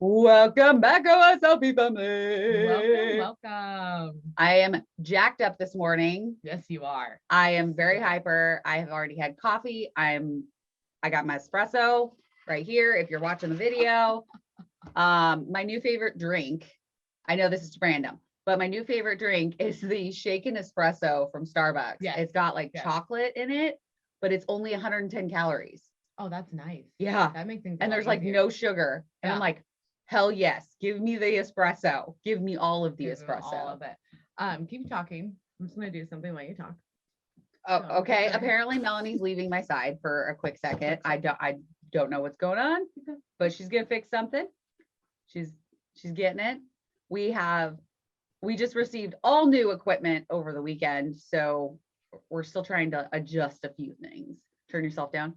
Welcome back, OSLP family. Welcome. I am jacked up this morning. Yes, you are. I am very hyper. I have already had coffee. I got my espresso right here. If you're watching the video, my new favorite drink. I know this is random, but my new favorite drink is the shaken espresso from Starbucks. Yes. It's got like chocolate in it, but it's only 110 calories. Oh, that's nice. Yeah. That makes things. And there's like no sugar. And I'm like, hell yes, give me the espresso. Give me all of the espresso. All of it. Keep talking. I'm just gonna do something while you talk. Oh, okay. Apparently Melanie's leaving my side for a quick second. I don't know what's going on, but she's gonna fix something. She's getting it. We just received all new equipment over the weekend, so we're still trying to adjust a few things. Turn yourself down.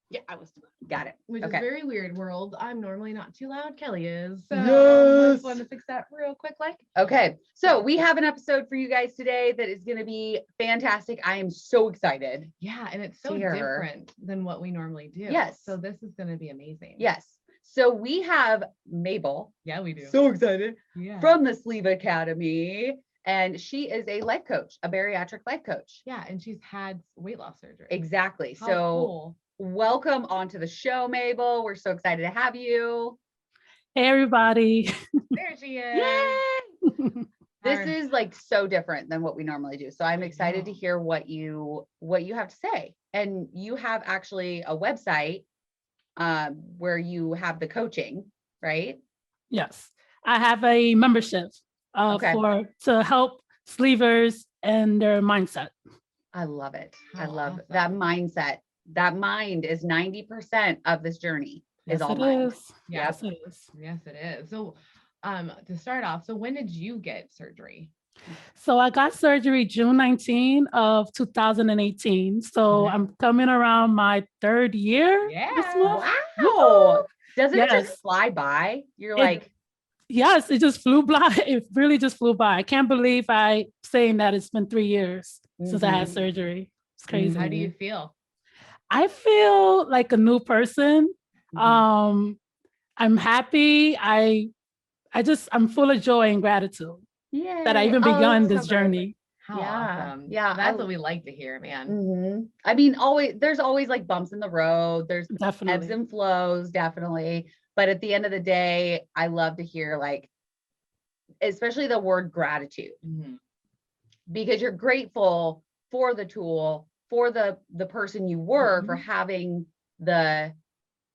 Yeah, I was. Got it. Which is very weird world. I'm normally not too loud. Kelly is. So Yes. I just wanted to fix that real quick. Okay. So we have an episode for you guys today that is going to be fantastic. I am so excited. Yeah. And it's so different than what we normally do. Yes. So this is going to be amazing. Yes. So we have Mabel. Yeah, we do. So excited. Yeah. From the Sleeve Academy. And she is a life coach, a bariatric life coach. Yeah. And she's had weight loss surgery. Exactly. How so cool. Welcome onto the show, Mabel. We're so excited to have you. Hey, everybody. There she is. Yay! This is like so different than what we normally do. So I'm excited to hear what you have to say. And you have actually a website where you have the coaching, right? Yes. I have a membership to help sleevers and their mindset. I love it. Oh, I love awesome. that mindset. That mind is 90% of this journey. Yes, is all it mind. is. Yes, it is. Yes, it is. So to start off, so when did you get surgery? So I got surgery June 19 of 2018. So I'm coming around my third year. Yeah. This month. Wow. Doesn't it just fly by? You're like, yes, it just flew by. It really just flew by. I can't believe I'm saying that it's been 3 years since I had surgery. It's crazy. How do you feel? I feel like a new person. I'm happy. I'm full of joy and gratitude that I even begun this journey. How awesome. Yeah. That's what we like to hear, man. I mean, there's always like bumps in the road. There's definitely ebbs and flows, definitely. But at the end of the day, I love to hear like, especially the word gratitude, because you're grateful for the tool, for the person you were, for having the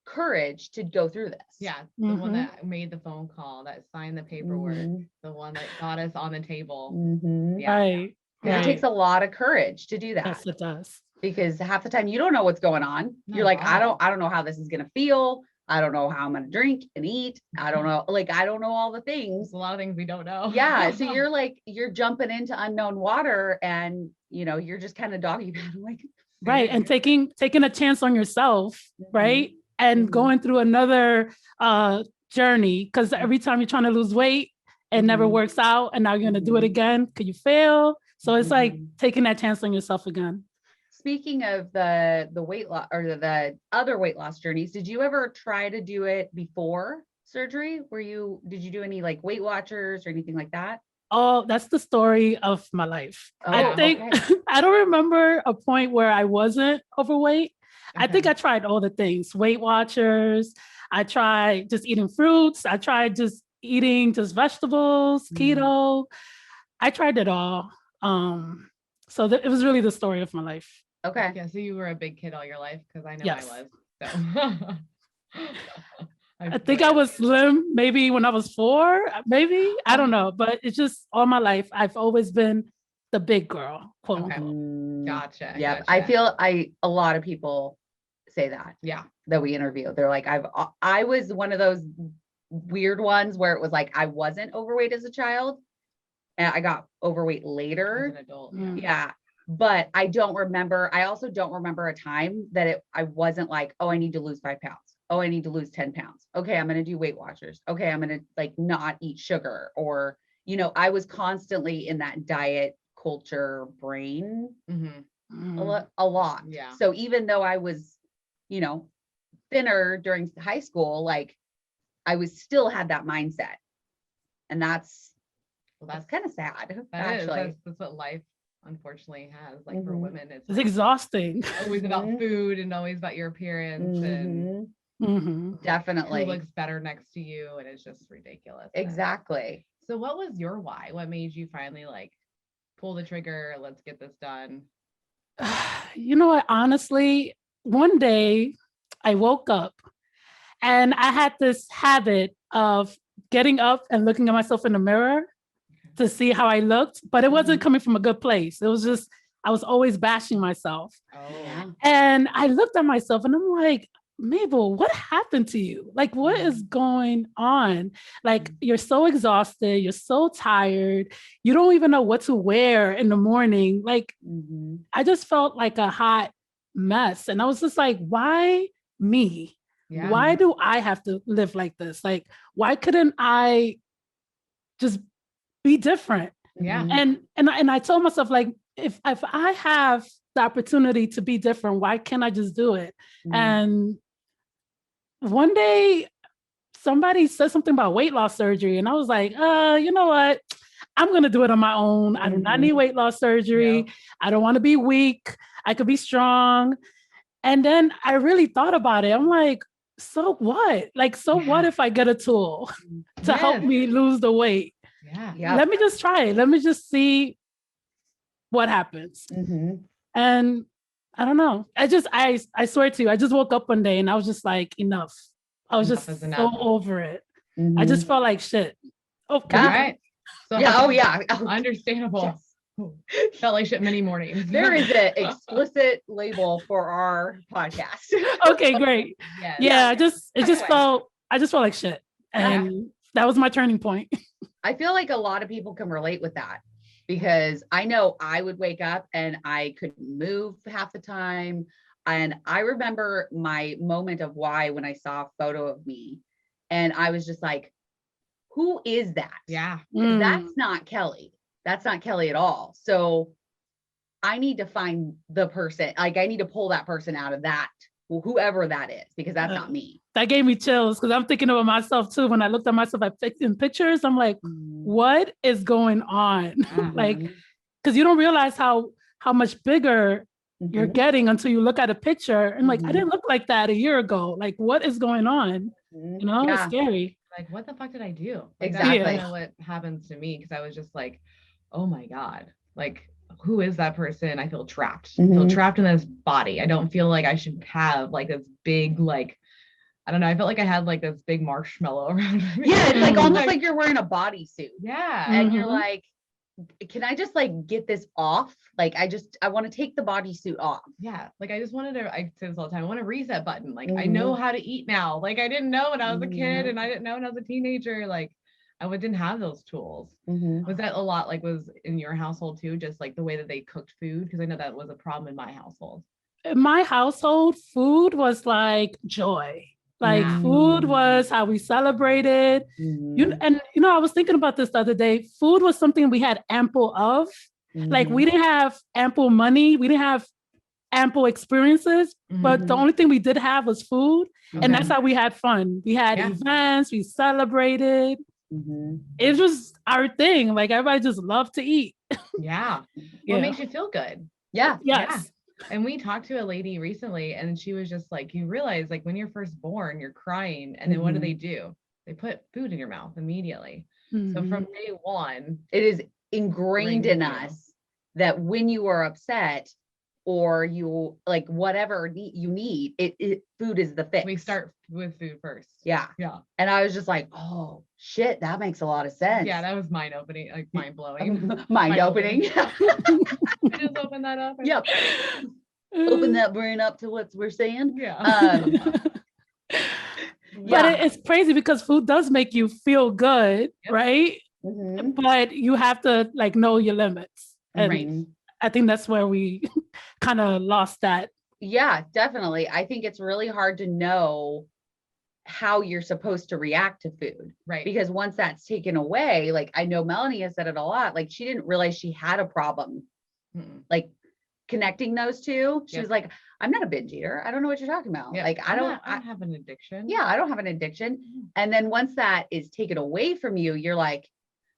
courage to go through this. Yeah. The one that made the phone call, that signed the paperwork, the one that got us on the table. Yeah. Right. It takes a lot of courage to do that. Yes, it does. Because half the time you don't know what's going on. You're like, I don't know how this is going to feel. I don't know how I'm going to drink and eat. I don't know. Like, I don't know all the things. There's a lot of things we don't know. Yeah. So you're jumping into unknown water and, you're just kind of doggy paddling. Right. And taking a chance on yourself. Right. And going through another journey, because every time you're trying to lose weight, it never works out. And now you're going to do it again. Could you fail? So it's like taking that chance on yourself again. Speaking of the weight loss or the other weight loss journeys, did you ever try to do it before surgery? Did you do any like Weight Watchers or anything like that? Oh, that's the story of my life. Oh, I think I don't remember a point where I wasn't overweight. I think I tried all the things, Weight Watchers. I tried just eating fruits. I tried just eating just vegetables, keto. I tried it all. So it was really the story of my life. Okay. Yeah. So you were a big kid all your life? Because I know I was. So. I think I was slim maybe when I was 4, maybe. I don't know. But it's just all my life. I've always been the big girl, quote unquote. Gotcha. Yeah. Gotcha. I feel a lot of people say that. Yeah. That we interview. They're like, I was one of those weird ones where it was like, I wasn't overweight as a child. And I got overweight later. As an adult. Yeah. But I also don't remember a time that I wasn't like, oh, I need to lose 5 pounds. Oh, I need to lose 10 pounds. Okay. I'm going to do Weight Watchers. Okay. I'm going to like not eat sugar, or, I was constantly in that diet culture brain a lot. Yeah. So even though I was, thinner during high school, like I was still had that mindset. And that's Well, kind of sad, that is, actually. that's what life unfortunately has. Like for Mhm. women, it's It's like exhausting. always about Mhm. food and always about your appearance and Mhm. hmm who Definitely. looks better next to you, and it's just ridiculous. Exactly. So what was your why? What made you finally like pull the trigger? Let's get this done. You know what? Honestly, one day I woke up and I had this habit of getting up and looking at myself in the mirror to see how I looked, but it wasn't coming from a good place. It was just, I was always bashing myself. Oh, Yeah. And I looked at myself and I'm like, Mabel, what happened to you? Like, what is going on? Like, you're so exhausted, you're so tired, you don't even know what to wear in the morning. Like, Mhm. I just felt like a hot mess. And I was just like, why me? yeah. Why do I have to live like this? Like, why couldn't I just be different? Yeah. Mhm. And I told myself, like, if I have the opportunity to be different, why can't I just do it? Mhm. And one day somebody said something about weight loss surgery, and I was like, you know what? I'm gonna do it on my own. I do not need weight loss surgery. Yeah. I don't want to be weak. I could be strong. And then I really thought about it. I'm like, so what? Like, so what Yeah. if I get a tool to help Yes. me lose the weight? Yeah. Yeah. Let me just try it. Let me just see what happens. Mhm. And I don't know. I swear to you, I just woke up one day and I was just like, enough. I was Enough just is so enough. over it. I Mhm. just felt like shit. Oh, All can we- right. So Yeah. Oh, yeah. Oh, understandable. yes. Felt like shit many mornings. There is an explicit label for our podcast. okay, great. Yes. Yeah, it just Anyway. I just felt like shit. And that was my turning point. I feel like a lot of people can relate with that because I know I would wake up and I couldn't move half the time. And I remember my moment of why when I saw a photo of me and I was just like, who is that? Yeah. 'Cause Mm. that's not Kelly. That's not Kelly at all. So I need to find the person, like I need to pull that person out of that, whoever that is, because that's not me. That gave me chills because I'm thinking about myself too. When I looked at myself in pictures, I'm like, what is going on? Like, because you don't realize how much bigger you're getting until you look at a picture and like, I didn't look like that a year ago. Like, what is going on? You know, it's Yeah. scary. Like, what the fuck did I do? Like, Exactly. That's kind of what happened to me because I was just like, oh my God, like, who is that person? I feel trapped. I feel trapped in this body. I don't feel like I should have like this big, like, I don't know. I felt like I had like this big marshmallow around me. Yeah, it's like almost like you're wearing a bodysuit. Yeah. And you're Mhm. like, can I just like get this off? Like I want to take the bodysuit off. Yeah. Like I just wanted to, I say this all the time, I want a reset button. Like I know how to eat now. Like I didn't know when I was a kid and I didn't know when I was a teenager. Like I didn't have those tools. Was that a lot like was in your household too? Just like the way that they cooked food? Because I know that was a problem in my household. In my household, food was like joy. Like Yeah. food was how we celebrated. I was thinking about this the other day. Food was something we had ample of. Like we didn't have ample money, we didn't have ample experiences, but the only thing we did have was food. And that's how we had fun. We had events, we celebrated. It was our thing. Like everybody just loved to eat. Yeah. What makes you feel good? Yeah. Yes. And we talked to a lady recently and she was just like, you realize like when you're first born, you're crying. And then what do? They put food in your mouth immediately. So from day one, it is ingrained in us that when you are upset or you like whatever you need, food is the fix. we start with food first. Yeah. Yeah. And I was just like, oh shit, that makes a lot of sense. Yeah, that was mind opening, like mind blowing. Mind opening. I just open that up. Yep. Open that brain up to what we're saying. Yeah. But it's crazy because food does make you feel good, right? But you have to like know your limits. And I think that's where we kind of lost that. Yeah, definitely. I think it's really hard to know how you're supposed to react to food. Right. Because once that's taken away, like I know Melanie has said it a lot, like she didn't realize she had a problem. Like, connecting those two. She Yep. was like, I'm not a binge eater. I don't know what you're talking about. Yeah. Like, I don't have an addiction. yeah, I don't have an addiction. And then once that is taken away from you, you're like,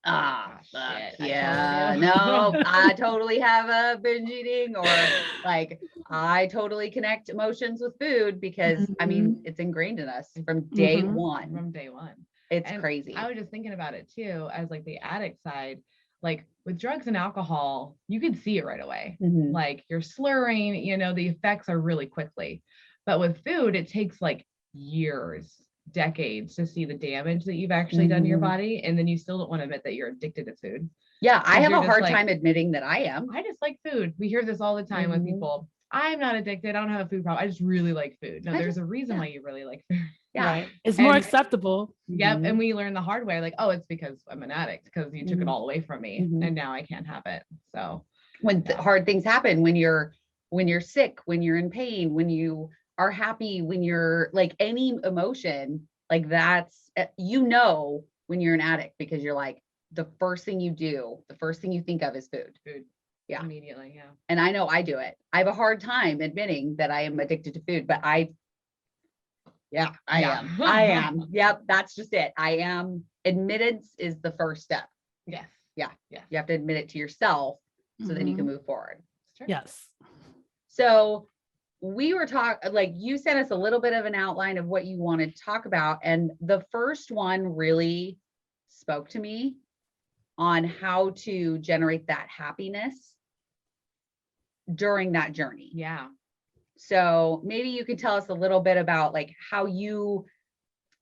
Oh, fuck, shit, I yeah, totally do. no, I totally have a binge eating, or like, I totally connect emotions with food because I mean, it's ingrained in us from day one. From day one. It's And crazy. I was just thinking about it too, as like the addict side, like with drugs and alcohol, you can see it right away. Mhm. Like you're slurring, you know, the effects are really quickly. But with food, it takes like years, decades to see the damage that you've actually done to your body. And then you still don't want to admit that you're addicted to food. Yeah, I have you're a just hard like- time admitting that I am. I just like food. We hear this all the time with people. I'm not addicted. I don't have a food problem. I just really like food. No, there's a reason why you really like food. Yeah. Right. It's more And- acceptable. Yep. And we learn the hard way, like, oh, it's because I'm an addict because you took it Mhm. all away from me. Mhm. And now I can't have it. So When Yeah. hard things happen, when you're sick, when you're in pain, when you are happy, when you're like any emotion, like that's, you know, when you're an addict, because you're like, the first thing you do, the first thing you think of is food. food. Yeah. Immediately. Yeah. And I know I do it. I have a hard time admitting that I am addicted to food, but I Yeah. am. I am. Yep. That's just it. I am. Admittance is the first step. Yes. You have to admit it to yourself so that you can Mhm. move forward. It's true. Yes. So we were talking, like you sent us a little bit of an outline of what you wanted to talk about. And the first one really spoke to me on how to generate that happiness during that journey. Yeah. So maybe you could tell us a little bit about like how you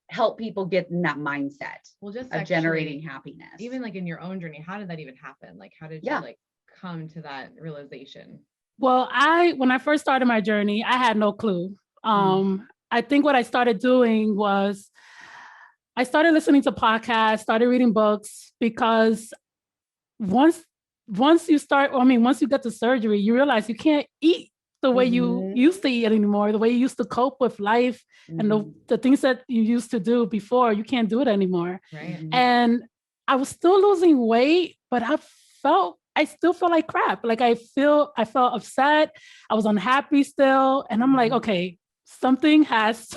help people get in that mindset Well, just of actually, generating happiness. even like in your own journey, how did that even happen? Like, how did Yeah. you like come to that realization? Well, when I first started my journey, I had no clue. I think what I started doing was I started listening to podcasts, started reading books, because once you start, once you get the surgery, you realize you can't eat the way you Mhm. used to eat anymore, the way you used to cope with life and Mhm. the things that you used to do before, you can't do it anymore. Right. Mhm. And I was still losing weight, but I still felt like crap. Like I felt upset. I was unhappy still. And I'm like, okay, something has,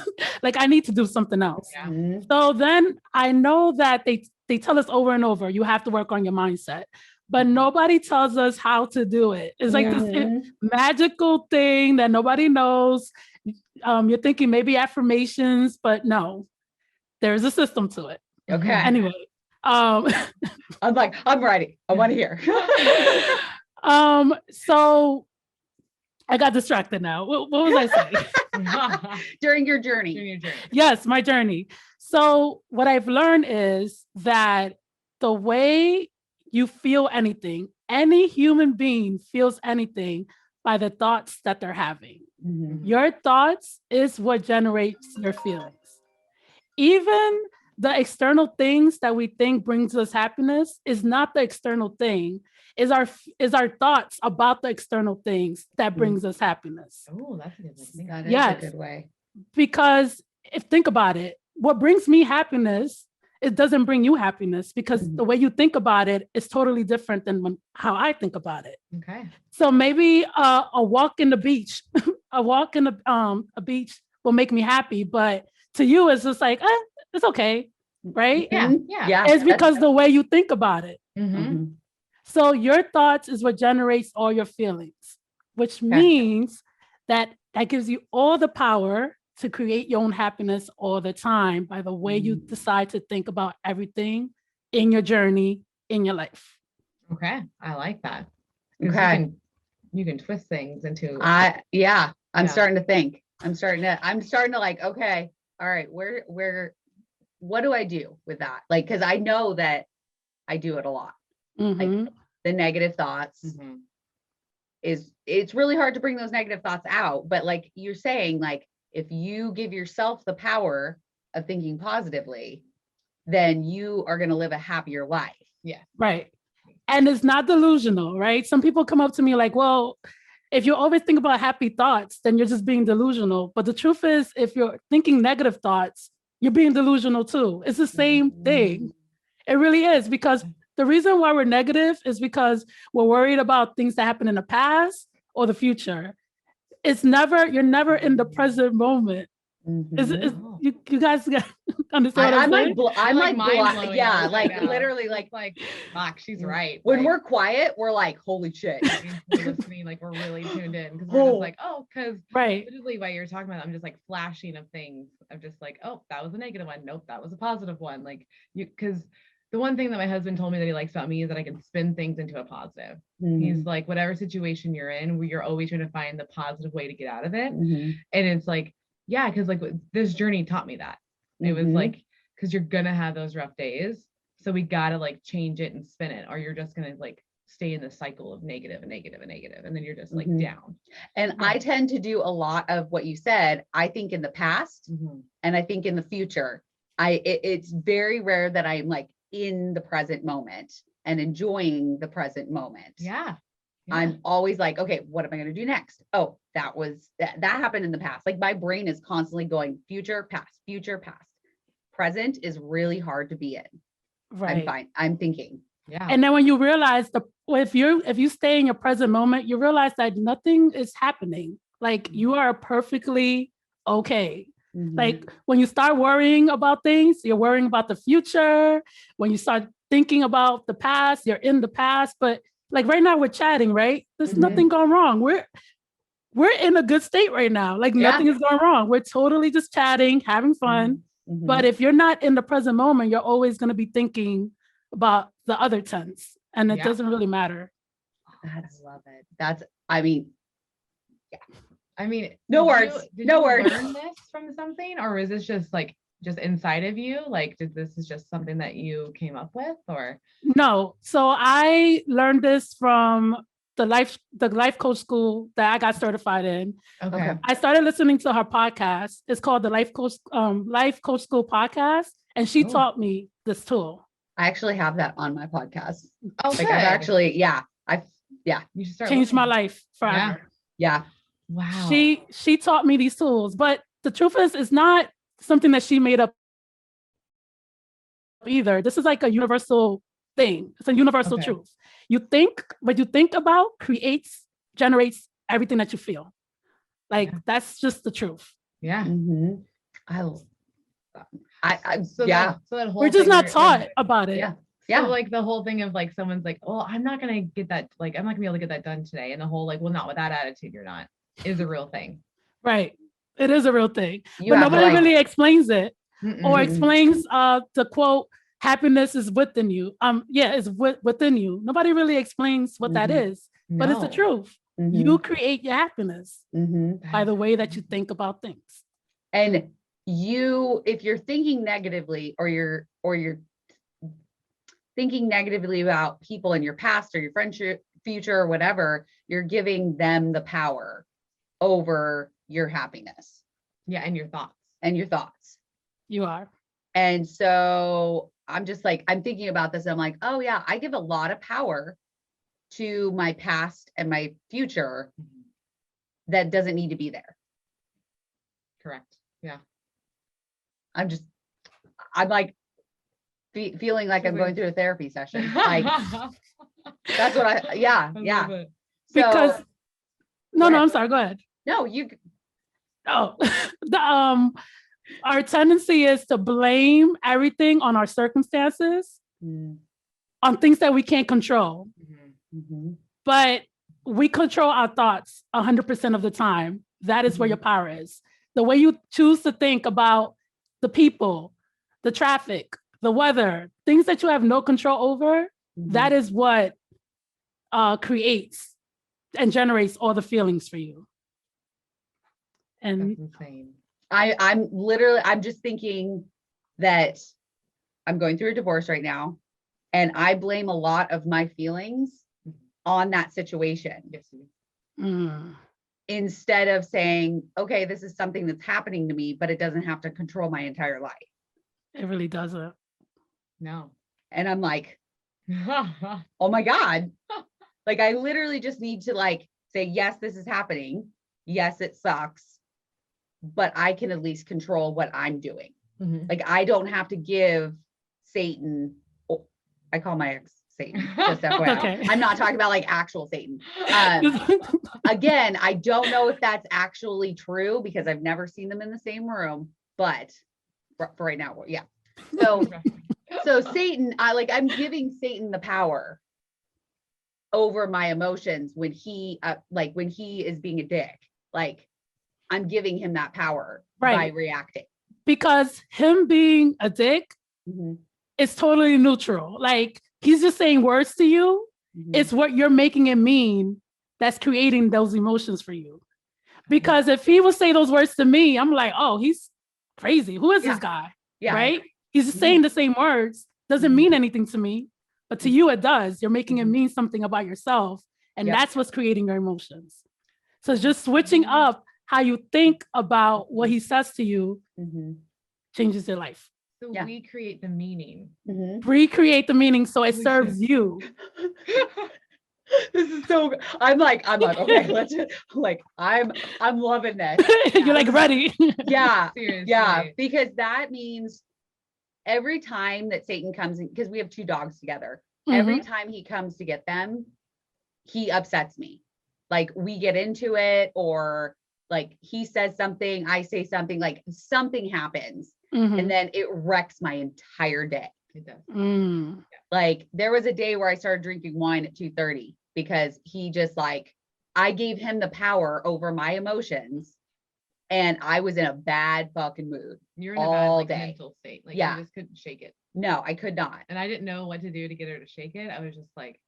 like, I need to do something else. Yeah. Mhm. So then I know that they tell us over and over, you have to work on your mindset, but nobody tells us how to do it. It's like this Mhm. magical thing that nobody knows. You're thinking maybe affirmations, but no, there's a system to it. Okay. Anyway, um, I'm like, I'm ready. I want to hear. so I got distracted now. What was I saying? During your journey. During your journey. Yes, my journey. So what I've learned is that the way you feel anything, any human being feels anything by the thoughts that they're having. Mhm. Your thoughts is what generates your feelings. Even the external things that we think brings us happiness is not the external thing, is our thoughts about the external things that brings us happiness. Oh, that's a good way to think. That is Yes. a good way. Because think about it, what brings me happiness, it doesn't bring you happiness, because Mhm. the way you think about it is totally different than how I think about it. Okay. So maybe a walk in the beach, a walk in a beach will make me happy, but to you it's just like, it's okay, right? Yeah. Mhm. Yeah. Yeah. It's because the way you think about it. Mm-hmm. Mhm. So your thoughts is what generates all your feelings, which means that gives you all the power to create your own happiness all the time by the way you decide to think about everything in your journey, in your life. Okay. I like that. 'Cause Okay. You can twist things into I'm Yeah. starting to think. I'm starting to like, okay, all right, what do I do with that? Like, cause I know that I do it a lot. Mhm. The negative thoughts Mhm. it's really hard to bring those negative thoughts out. But like you're saying, like, if you give yourself the power of thinking positively, then you are going to live a happier life. Right. And it's not delusional, right? Some people come up to me like, well, if you always think about happy thoughts, then you're just being delusional. But the truth is, if you're thinking negative thoughts, you're being delusional too. It's the same thing. It really is, because the reason why we're negative is because we're worried about things that happened in the past, or the future. You're never in the present moment. Is Mhm. you guys understand what I'm saying? I'm like mind blowing. yeah, right like now. literally like It's like, fuck, she's right. when like, we're quiet, we're like, holy shit. we're listening, like we're really tuned in because we're just like, because Right. literally while you're talking about it, I'm just like flashing of things. I'm just like, oh, that was a negative one. Nope, that was a positive one. Like because the one thing that my husband told me that he likes about me is that I can spin things into a positive. He's like, whatever situation you're in, you're always trying to find the positive way to get out of it. And it's like, yeah, because like this journey taught me that. It was like, because you're gonna have those rough days. So we gotta like change it and spin it, or you're just gonna like stay in the cycle of negative and negative and negative. And then you're just like down. And I tend to do a lot of what you said. I think in the past and I think in the future. It's very rare that I'm like in the present moment and enjoying the present moment. Yeah. I'm always like, okay, what am I going to do next? Oh, that happened in the past. Like my brain is constantly going future, past, present is really hard to be in. Right. I'm fine. I'm thinking. Yeah. And then when you realize if you stay in your present moment, you realize that nothing is happening. Like you are perfectly okay. Like when you start worrying about things, you're worrying about the future. When you start thinking about the past, you're in the past. But like right now we're chatting, right? There's nothing going wrong. We're in a good state right now. Like nothing is going wrong. We're totally just chatting, having fun. But if you're not in the present moment, you're always going to be thinking about the other tense, and it doesn't really matter. I love it. I mean, no words. Did No you words. learn this from something, or is this just like just inside of you? Like, this is just something that you came up with, or? No. So I learned this from the life coach school that I got certified in. Okay. I started listening to her podcast. It's called the Life Coach School podcast, and she taught me this tool. I actually have that on my podcast. Oh, like good. I've actually, You should start changed my listening. life forever. Yeah. Wow. She taught me these tools, but the truth is, it's not something that she made up either. This is like a universal thing. It's a universal truth. What you think about generates everything that you feel. Like that's just the truth. Yeah. We're just not taught about it. Yeah. So like the whole thing of like someone's like, oh, I'm not gonna get that, like I'm not gonna be able to get that done today. And the whole like, well, not with that attitude, you're not, is a real thing. Right. It is a real thing. But nobody really explains it or explains the quote, happiness is within you. It's within you. Nobody really explains what that is, but it's the truth. You create your happiness by the way that you think about things. And if you're thinking negatively or you're thinking negatively about people in your past or your friendship, future, or whatever, you're giving them the power over your happiness. Yeah. And your thoughts. You are. And so I'm just like, I'm thinking about this. And I'm like, oh yeah, I give a lot of power to my past and my future that doesn't need to be there. Correct. Yeah. I'm like feeling like I'm going through a therapy session. Like that's what yeah. So, because I'm sorry, go ahead. No, you. Oh, our tendency is to blame everything on our circumstances, on things that we can't control. But we control our thoughts 100% of the time. That is where your power is. The way you choose to think about the people, the traffic, the weather, things that you have no control over, that is what creates and generates all the feelings for you. And that's insane. I'm just thinking that I'm going through a divorce right now, and I blame a lot of my feelings on that situation. Instead of saying, okay, this is something that's happening to me, but it doesn't have to control my entire life. It really doesn't. No. And I'm like, oh my God. Like, I literally just need to like say, yes, this is happening. Yes, it sucks, but I can at least control what I'm doing. Like, I don't have to give Satan, I call my ex Satan. Just FYI. Okay. I'm not talking about like actual Satan. Again, I don't know if that's actually true because I've never seen them in the same room, but for right now, yeah. So Satan, I'm giving Satan the power over my emotions when he is being a dick. Like I'm giving him that power by reacting. Because him being a dick is totally neutral. Like he's just saying words to you. It's what you're making it mean that's creating those emotions for you. Because if he would say those words to me, I'm like, oh, he's crazy. Who is this guy? Yeah. Right? He's just saying the same words. Doesn't mean anything to me. But to you, it does. You're making it mean something about yourself. And that's what's creating your emotions. So it's just switching up how you think about what he says to you changes your life. So we create the meaning. Recreate the meaning so it serves you. This is so good. I'm like, okay, let's just I'm loving this. You're like ready. Yeah. Seriously. Yeah. Because that means every time that Satan comes in, because we have 2 dogs together, every time he comes to get them, he upsets me. Like we get into it, or like he says something, I say something, like something happens, and then it wrecks my entire day. It does. Like there was a day where I started drinking wine at 2:30 because he just I gave him the power over my emotions, and I was in a bad fucking mood. You're in all a bad day. mental state. Like Yeah. you just couldn't shake it. No, I could not. And I didn't know what to do to get her to shake it. I was just like,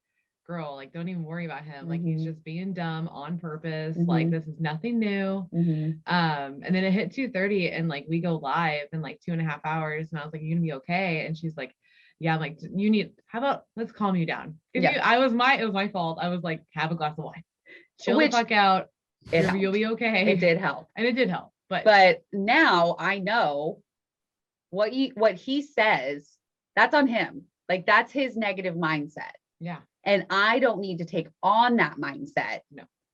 girl, like don't even worry about him. Like he's just being dumb on purpose. Like this is nothing new. And then it hit 2:30 and like we go live in like 2.5 hours. And I was like, you're gonna be okay. And she's like, yeah, I'm like, how about let's calm you down? Yeah. It was my fault. I was like, have a glass of wine. Chill the fuck out. You'll be okay. It did help. And it did help. But now I know what he says, that's on him. Like that's his negative mindset. Yeah. And I don't need to take on that mindset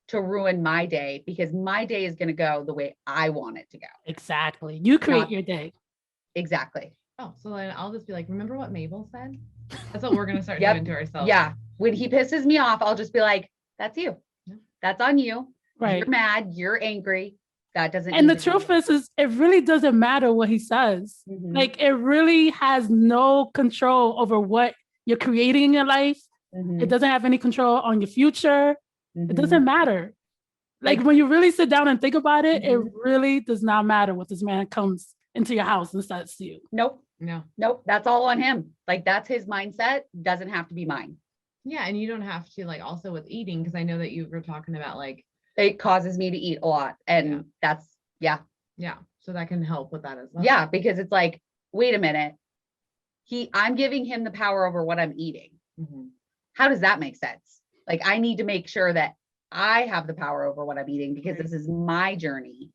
to ruin my day, because my day is going to go the way I want it to go. Exactly. You create your day. Exactly. Oh, so then I'll just be like, remember what Mabel said? That's what we're going to start doing to ourselves. Yeah. When he pisses me off, I'll just be like, that's you. That's on you. Right. You're mad. You're angry. That doesn't. And the truth is it really doesn't matter what he says. Like it really has no control over what you're creating in your life. It doesn't have any control on your future. It doesn't matter. Like when you really sit down and think about it, it really does not matter what this man comes into your house and says to you. Nope. Nope. That's all on him. Like that's his mindset. Doesn't have to be mine. Yeah. And you don't have to like also with eating, because I know that you were talking about like it causes me to eat a lot. And that's Yeah. So that can help with that as well. Yeah. Because it's like, wait a minute. I'm giving him the power over what I'm eating. How does that make sense? Like I need to make sure that I have the power over what I'm eating, because this is my journey,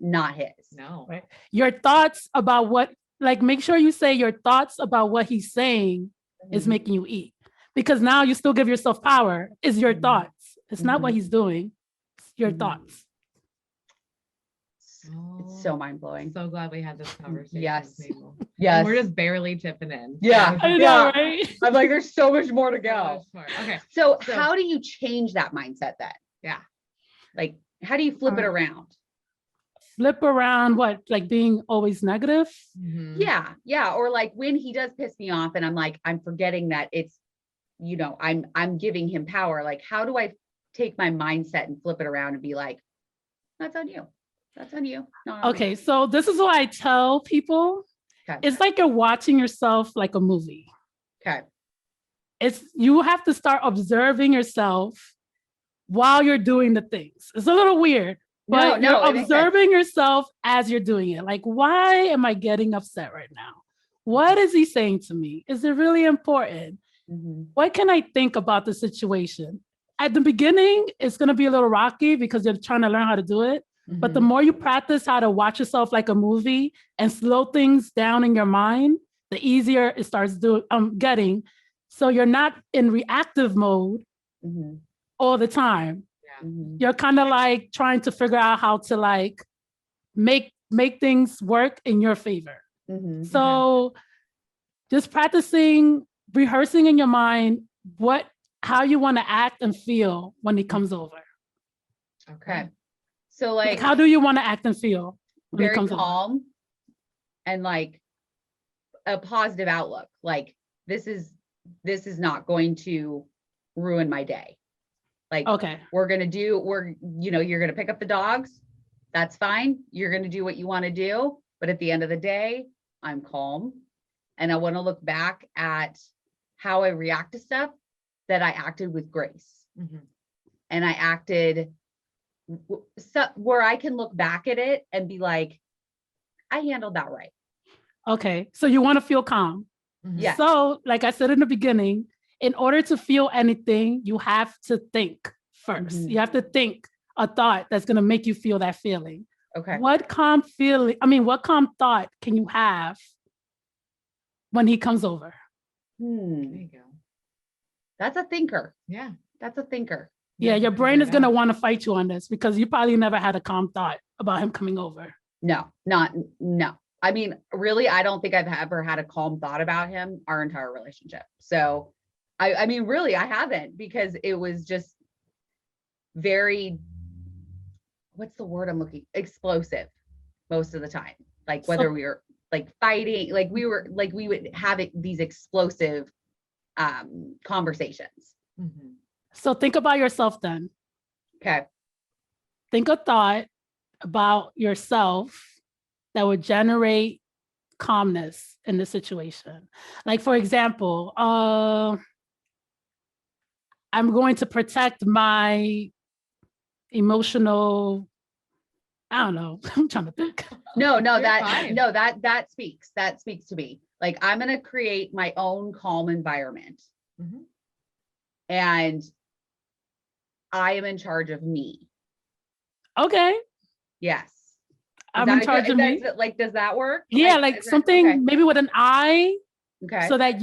not his. No. Right. Your thoughts about make sure you say your thoughts about what he's saying is making you eat, because now you still give yourself power. It's your thoughts. It's not what he's doing. It's your thoughts. It's so mind blowing. So glad we had this conversation. Yes. Yes. And we're just barely tipping in. Yeah. I know, right? I'm like, there's so much more to go. Okay. So how do you change that mindset then? Yeah. Like, how do you flip it around? Flip around what? Like being always negative? Yeah. Yeah. Or like when he does piss me off and I'm like, I'm forgetting that it's, I'm giving him power. Like, how do I take my mindset and flip it around and be like, that's on you. That's on you. Okay. So this is what I tell people. Okay. It's like you're watching yourself like a movie. Okay. You have to start observing yourself while you're doing the things. It's a little weird, but you're observing yourself as you're doing it. Like, why am I getting upset right now? What is he saying to me? Is it really important? What can I think about the situation? At the beginning, it's going to be a little rocky because you're trying to learn how to do it. But the more you practice how to watch yourself like a movie and slow things down in your mind, the easier it starts getting. So you're not in reactive mode all the time. You're kind of like trying to figure out how to like make things work in your favor. So just practicing rehearsing in your mind how you want to act and feel when he comes over. Okay. So Like, like how do you want to act and feel when he very comes over? calm and like a positive outlook. Like this is not going to ruin my day. Like Okay. you're going to pick up the dogs. That's fine. You're going to do what you want to do. But at the end of the day, I'm calm. And I want to look back at how I react to stuff that I acted with grace. And I acted where I can look back at it and be like, I handled that right. Okay. So you want to feel calm. Yes. So, like I said in the beginning, in order to feel anything, you have to think first. You have to think a thought that's going to make you feel that feeling. Okay. What calm thought can you have when he comes over? There you go. That's a thinker. Yeah. That's a thinker. Yeah, your brain is going to want to fight you on this because you probably never had a calm thought about him coming over. No. I mean, really, I don't think I've ever had a calm thought about him our entire relationship. So, I mean, really, I haven't, because it was just very, what's the word I'm looking? Explosive most of the time. Like whether we were like fighting, like we would have these explosive conversations. So think about yourself then. Okay. Think a thought about yourself that would generate calmness in the situation. Like, for example, I'm going to protect my emotional, I don't know. I'm trying to think. That speaks to me. Like, I'm going to create my own calm environment. And I am in charge of me. Okay. Yes. I'm in charge of me. Like, does that work? Yeah, like something okay. maybe with an I. Okay. So that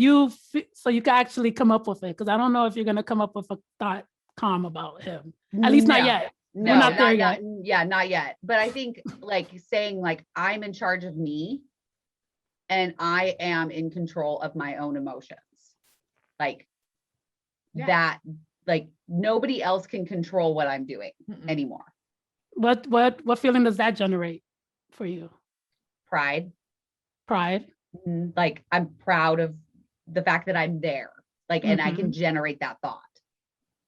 so you can actually come up with it. Because I don't know if you're going to come up with a thought calm about him. At least not yet. No, we're not there yet. Yeah, not yet. But I think like saying like I'm in charge of me and I am in control of my own emotions. Like that, like nobody else can control what I'm doing anymore. What feeling does that generate for you? Pride. Pride. Like I'm proud of the fact that I'm there. Like, and I can generate that thought.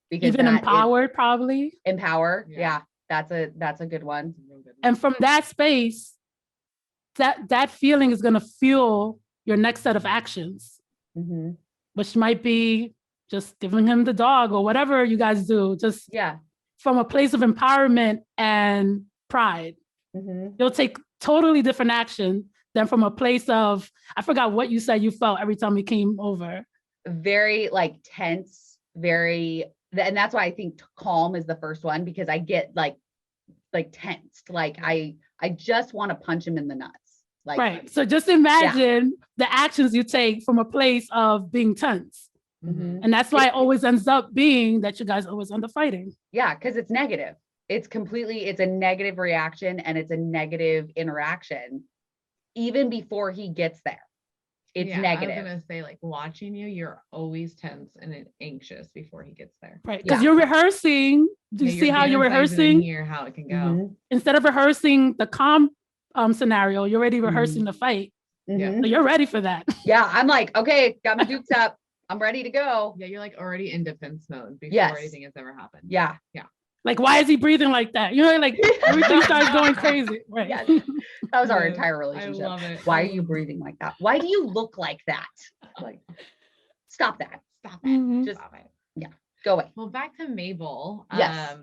Because even empowered, probably. Empower. Yeah. That's a good one. And from that space, that feeling is going to fuel your next set of actions, which might be just giving him the dog or whatever you guys do. Just from a place of empowerment and pride. You'll take totally different action than from a place of, I forgot what you said you felt every time he came over. Very like tense, and that's why I think calm is the first one, because I get like tensed. Like I just want to punch him in the nuts. Like, right. So just imagine the actions you take from a place of being tense. And that's why it always ends up being that you guys always end up fighting. Yeah, because it's negative. It's a negative reaction and it's a negative interaction even before he gets there. It's negative. I was gonna say, like, watching you're always tense and anxious before he gets there. Right. Because you're rehearsing. Do you see how you're rehearsing? Here, how it can go. Instead of rehearsing the calm scenario, you're already rehearsing the fight. So you're ready for that. Yeah. I'm like, okay, got my dukes up. I'm ready to go. Yeah, you're like already in defense mode before anything has ever happened. Yeah. Like, why is he breathing like that? You know, like everything starts going crazy. Right. Yes. That was our entire relationship. I love it. Why are you breathing like that? Why do you look like that? Like, stop that. Stop it. Just stop it. Yeah. Go away. Well, back to Mabel. Yes.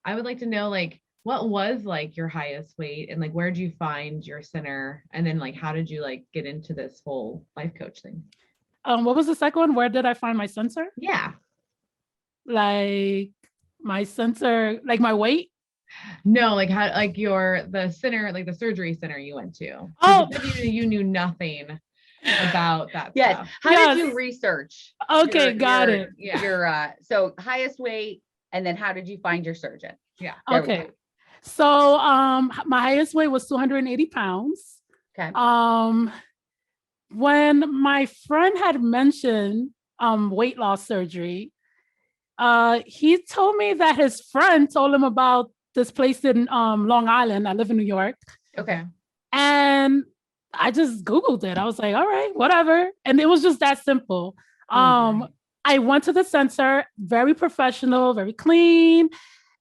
I would like to know, like, what was like your highest weight and like where did you find your center? And then like how did you like get into this whole life coach thing? What was the second one? Where did I find my sensor? Yeah. Like my sensor, like my weight? No, like how, like the center, like the surgery center you went to. Oh, you knew nothing about that. Yes. Stuff. How did you research? Okay, got it. Your so highest weight, and then how did you find your surgeon? Yeah. Okay. So my highest weight was 280 pounds. Okay. when my friend had mentioned weight loss surgery, he told me that his friend told him about this place in Long Island. I live in New York. Okay. And I just Googled it. I was like, all right, whatever. And it was just that simple. I went to the center, very professional, very clean.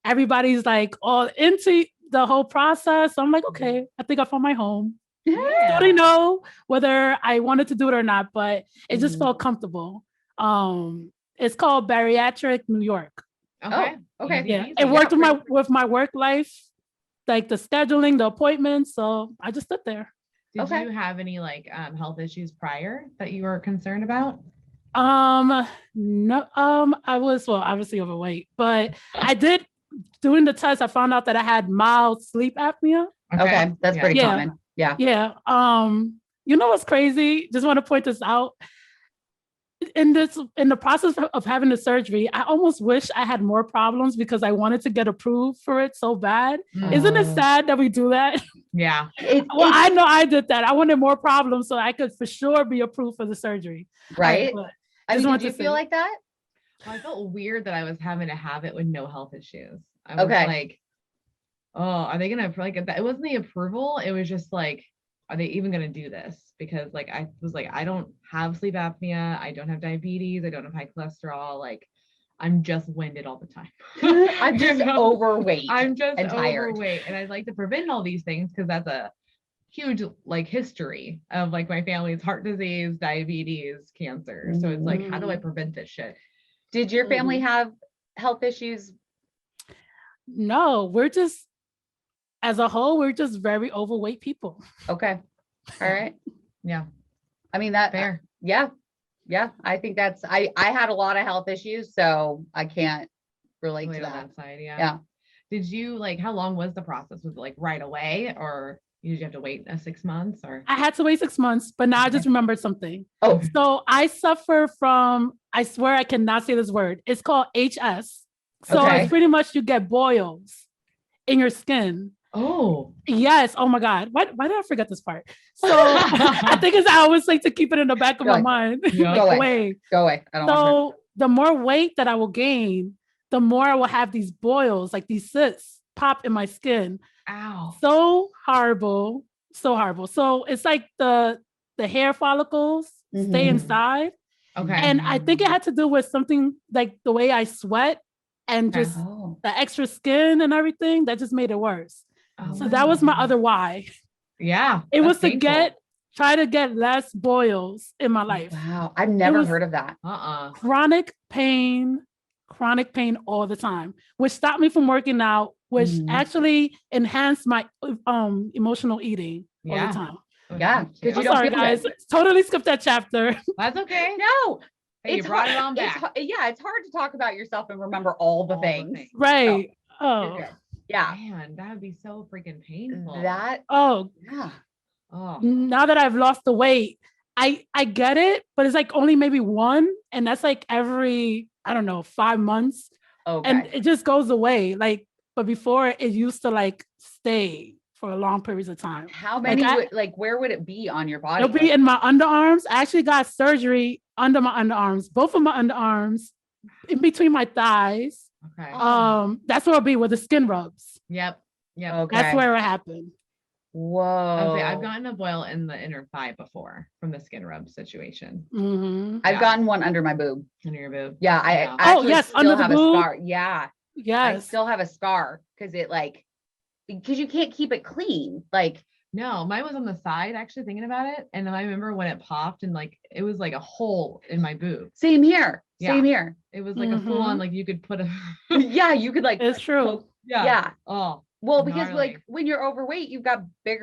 Everybody's like all into the whole process. So I'm like, okay, I think I found my home. I don't know whether I wanted to do it or not, but it just felt comfortable. It's called Bariatric New York. Okay. Okay. Yeah, Easy. it worked with my work life, like the scheduling, the appointments. So I just stood there. Did Okay. you have any like health issues prior that you were concerned about? No, I was obviously overweight, but I did doing the test. I found out that I had mild sleep apnea. Okay. That's Yeah. pretty Yeah. common. Yeah. Yeah. You know what's crazy? Just want to point this out. In the process of having the surgery, I almost wish I had more problems because I wanted to get approved for it so bad. Isn't it sad that we do that? Yeah. Well, I know I did that. I wanted more problems so I could for sure be approved for the surgery. Right. But I just mean, wanted did you to feel say- like that? Well, I felt weird that I was having to have it with no health issues. I was Okay. like, oh, are they gonna like it wasn't the approval, it was just like, are they even gonna do this? Because like I was like, I don't have sleep apnea, I don't have diabetes, I don't have high cholesterol, like I'm just winded all the time. I'm just You know? overweight. I'm just and tired. overweight, and I'd like to prevent all these things because that's a huge like history of like my family's heart disease, diabetes, cancer. So it's like, how do I prevent this shit? Did your family have health issues? No, we're just, as a whole, we're just very overweight people. Okay. All right. Yeah, I mean, that, fair. yeah. Yeah. I think that's, I had a lot of health issues, so I can't relate to Relate on that. that side, yeah. Yeah. Did you like, how long was the process? Was it like right away, or you did you have to wait 6 months, or? I had to wait 6 months, but now I just remembered something. Oh, So I suffer from, I swear I cannot say this word. It's called HS. So Okay. it's pretty much you get boils in your skin. Oh, Yes. Oh my God. Why did I forget this part? So I think I always like to keep it in the back of Go my ahead. mind. Yeah. Go Like, away. wait. go away. I don't want So the more weight that I will gain, the more I will have these boils, like these cysts pop in my skin. ow. So horrible. So horrible. So it's like the hair follicles stay Mhm. inside. Okay. And I think it had to do with something like the way I sweat and Okay. just Oh, the extra skin and everything that just made it worse. Oh, So that was my other why. yeah. It was that's to painful. try to get less boils in my life. wow. I've never was- heard of that. Chronic pain all the time, which stopped me from working out, which Mhm. actually enhanced my emotional eating all Yeah. the time. Yeah, 'cause you I'm don't sorry, feel guys. good. Totally skipped that chapter. That's okay. No, Hey, you brought it on it's back. yeah, it's hard to talk about yourself and remember all the All the things. things. Right. You're Oh, good. Yeah. Man, that would be so freaking painful. That, oh, yeah. Oh, now that I've lost the weight, I get it, but it's like only maybe one, and that's like every, I don't know, 5 months, Okay. and it just goes away. Like, but before it used to like stay for long periods of time. How many I- would, like, where would it be on your body? It'll be Like, in my underarms. I actually got surgery under my underarms, both of my underarms, in between my thighs. okay. That's where it'll be where the skin rubs. Yep. Yep. okay. That's where it happened. Whoa. I've gotten a boil in the inner thigh before from the skin rub situation. Mhm. I've yeah. gotten one under my boob. Under your boob. Yeah, I Yeah. actually yes, still under the have boob. a scar. Yeah, I Yes. still have a scar because it like, because you can't keep it clean. Like, No, mine was on the side, actually thinking about it. And then I remember when it popped and like it was like a hole in my boob. same here. Yeah. Same here. It was like a full on, Mhm. like you could put a Yeah, you could like. It's true. poke- Yeah. Oh, Well, because gnarly. like when you're overweight, you've got big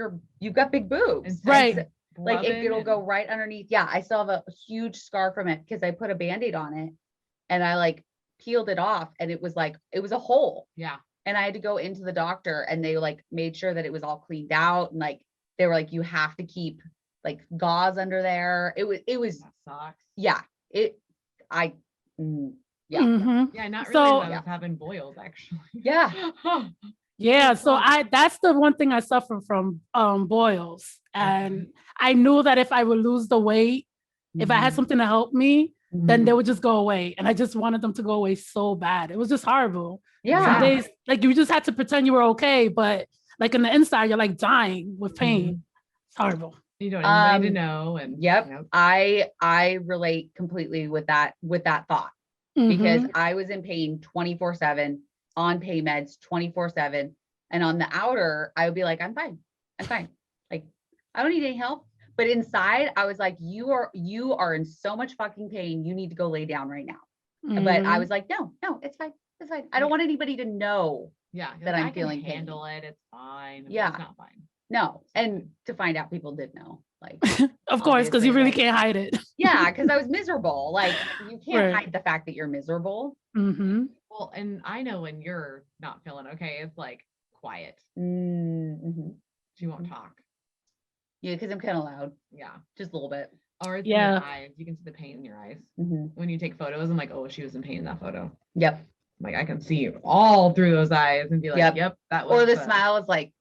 boobs. And Right. So, like rubbing it'll go and- right underneath. Yeah, I still have a huge scar from it because I put a Band-Aid on it and I like peeled it off and it was a hole. Yeah. And I had to go into the doctor and they like made sure that it was all cleaned out and like they were like, you have to keep like gauze under there. It was That sucks. yeah. I yeah. Mhm. Yeah, not So- really. I was having boils actually. Yeah. Yeah, so that's the one thing I suffer from, boils. And I knew that if I would lose the weight, if I had something to help me, then they would just go away. And I just wanted them to go away so bad. It was just horrible. Yeah. Some days, like you just had to pretend you were okay, but like in the inside, you're like dying with pain. It's horrible. You don't want anybody to know. And Yep. I relate completely with that thought, because I was in pain 24/7, on pain meds 24/7. And on the outer, I would be like, I'm fine. Like, I don't need any help. But inside, I was like, you are in so much fucking pain. You need to go lay down right now. But I was like, no, it's fine. It's fine. I don't want anybody to know that I'm feeling pain. Handle it. It's fine. Yeah. It's not fine. No. And to find out people did know, like, of course, because you really like, can't hide it. yeah, because I was miserable. Like, you can't hide the fact that you're miserable. Well, and I know when you're not feeling okay, it's like quiet. She won't talk. Yeah, because I'm kind of loud. Yeah. Just a little bit. Or it's in your eyes. You can see the pain in your eyes. When you take photos, I'm like, oh, she was in pain in that photo. Yep. Like, I can see all through those eyes and be like, yep, that was. Or the smile is like,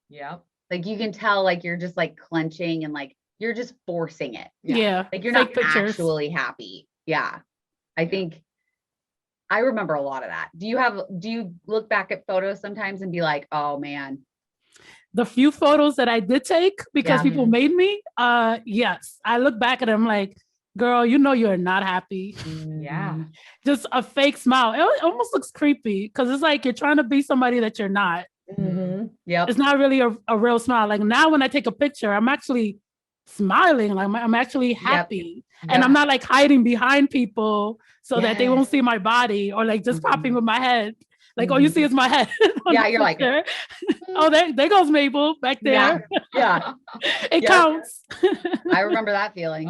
yep. Like, you can tell, like, you're just like clenching and like you're just forcing it. Yeah. Like, you're not actually happy. Yeah. I think I remember a lot of that. Do you look back at photos sometimes and be like, oh man? The few photos that I did take because people made me, yes. I look back at them like, girl, you know you're not happy. Yeah. Just a fake smile. It almost looks creepy because it's like you're trying to be somebody that you're not. Yeah. It's not really a real smile. Like now when I take a picture, I'm actually smiling. Like I'm actually happy. And I'm not like hiding behind people so that they won't see my body, or like just popping with my head. Like, all you see is my head. Yeah, you're like, oh, there goes Mabel back there. Yeah. It counts. I remember that feeling.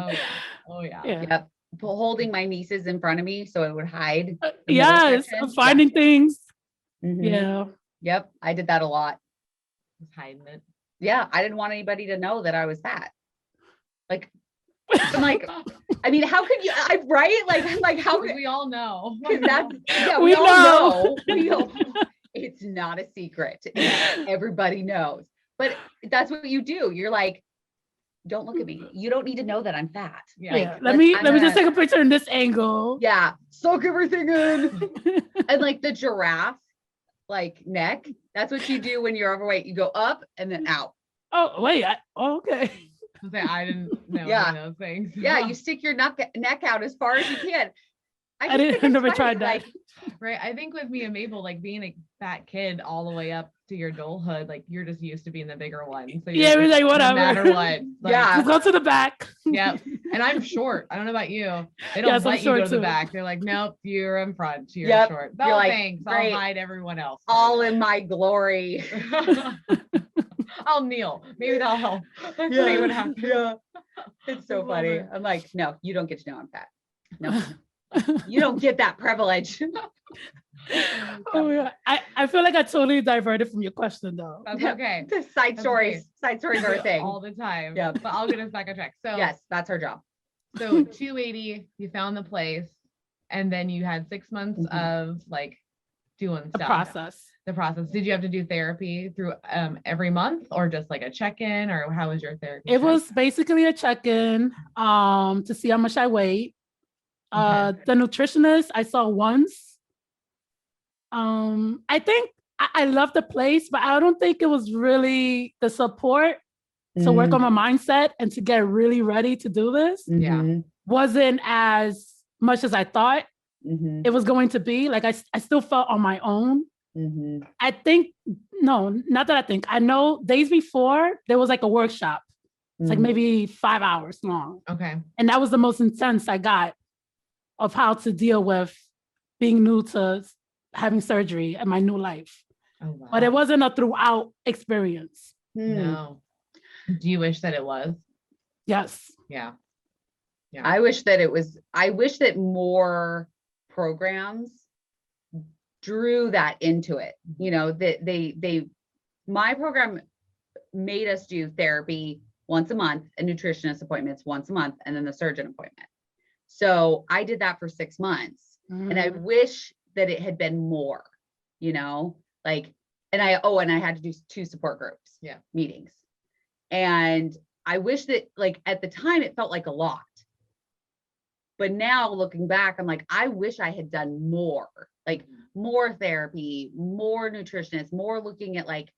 Oh yeah. Yep. Holding my nieces in front of me so it would hide. Yes, finding things. Yeah. Yep. I did that a lot. Just hiding it. Yeah. I didn't want anybody to know that I was fat. Like, I'm like, I mean, how could you, right? Like, I'm like, how could we all know? That's, we all know. We all, it's not a secret. Everybody knows. But that's what you do. You're like, don't look at me. You don't need to know that I'm fat. Yeah. Like, let me just take a picture in this angle. Yeah. Soak everything in. And like the giraffe, like neck, that's what you do when you're overweight. You go up and then out. Oh, wait. Okay. I didn't know any of those things. Yeah, you stick your neck out as far as you can. I never tried that. Like, right. I think with me and Mabel, like being a fat kid all the way up to your adulthood, like you're just used to being the bigger one. So we're like, whatever. No matter what. Like, just go to the back. Yeah. And I'm short. I don't know about you. They don't let you go to the back. They're like, nope, you're in front. You're short. No, like, thanks. Great. I'll hide everyone else. All in my glory. I'll kneel. Maybe that'll help. See what happens. Yeah. It's so funny. I'm like, no, you don't get to know I'm fat. No. You don't get that privilege. Oh yeah. I feel like I totally diverted from your question though. That's okay. Side stories are a thing. All the time. Yeah. But I'll get us back on track. So yes, that's her job. So 280, you found the place, and then you had 6 months of like doing the process. The process. Did you have to do therapy through every month, or just like a check-in, or how was your therapy? It was basically a check-in to see how much I weighed. The nutritionist I saw once. I think I love the place, but I don't think it was really the support to work on my mindset and to get really ready to do this. Wasn't as much as I thought it was going to be. Like I still felt on my own. I think, no, not that I think. I know days before there was like a workshop. It's like maybe 5 hours long. Okay. And that was the most intense I got of how to deal with being new to having surgery and my new life. Oh, wow. But it wasn't a throughout experience. No. Do you wish that it was? Yes. Yeah. I wish that more programs drew that into it. You know, that my program made us do therapy once a month and nutritionist appointments once a month, and then the surgeon appointment. So I did that for 6 months, and I wish that it had been more, you know, like and I had to do 2 support groups meetings. And I wish that like at the time it felt like a lot. But now looking back, I'm like, I wish I had done more, like more therapy, more nutritionists, more looking at like,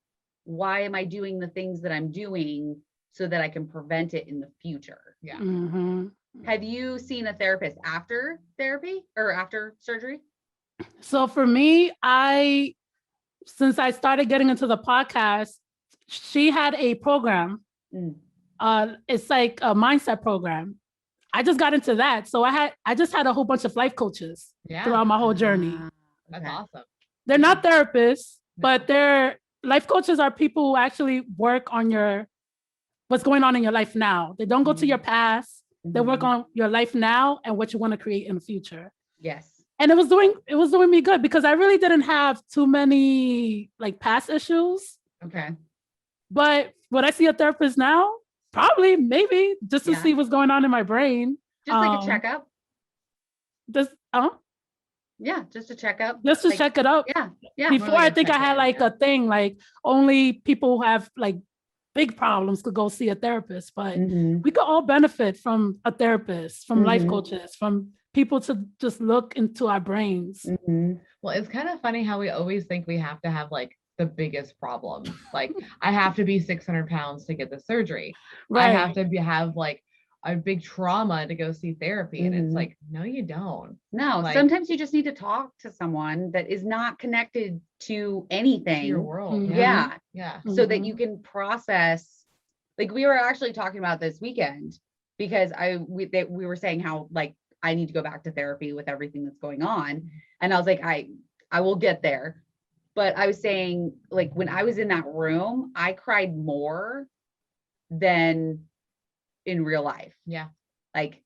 why am I doing the things that I'm doing so that I can prevent it in the future? Yeah. Have you seen a therapist after therapy or after surgery? So for me, since I started getting into the podcast, she had a program. It's like a mindset program. I just got into that. So I just had a whole bunch of life coaches throughout my whole journey. That's awesome. They're not therapists, but they're life coaches are people who actually work on what's going on in your life now. They don't go to your past. They work on your life now and what you want to create in the future. Yes. And it was doing me good because I really didn't have too many like past issues. Okay. But would I see a therapist now? Probably, maybe, just to see what's going on in my brain. Just like a checkup. Yeah, just a checkup. Just to like, check it out. Yeah. Before I think I had like a thing, like only people who have like big problems could go see a therapist, but we could all benefit from a therapist, from life coaches, from people to just look into our brains. Well, it's kind of funny how we always think we have to have like the biggest problem. Like I have to be 600 pounds to get the surgery. Right. I have to have like a big trauma to go see therapy. And it's like, no, you don't. No, like, sometimes you just need to talk to someone that is not connected to anything. To your world. Yeah. So that you can process, like we were actually talking about this weekend because we were saying how like, I need to go back to therapy with everything that's going on. And I was like, I will get there. But I was saying, like, when I was in that room, I cried more than in real life. Yeah. Like,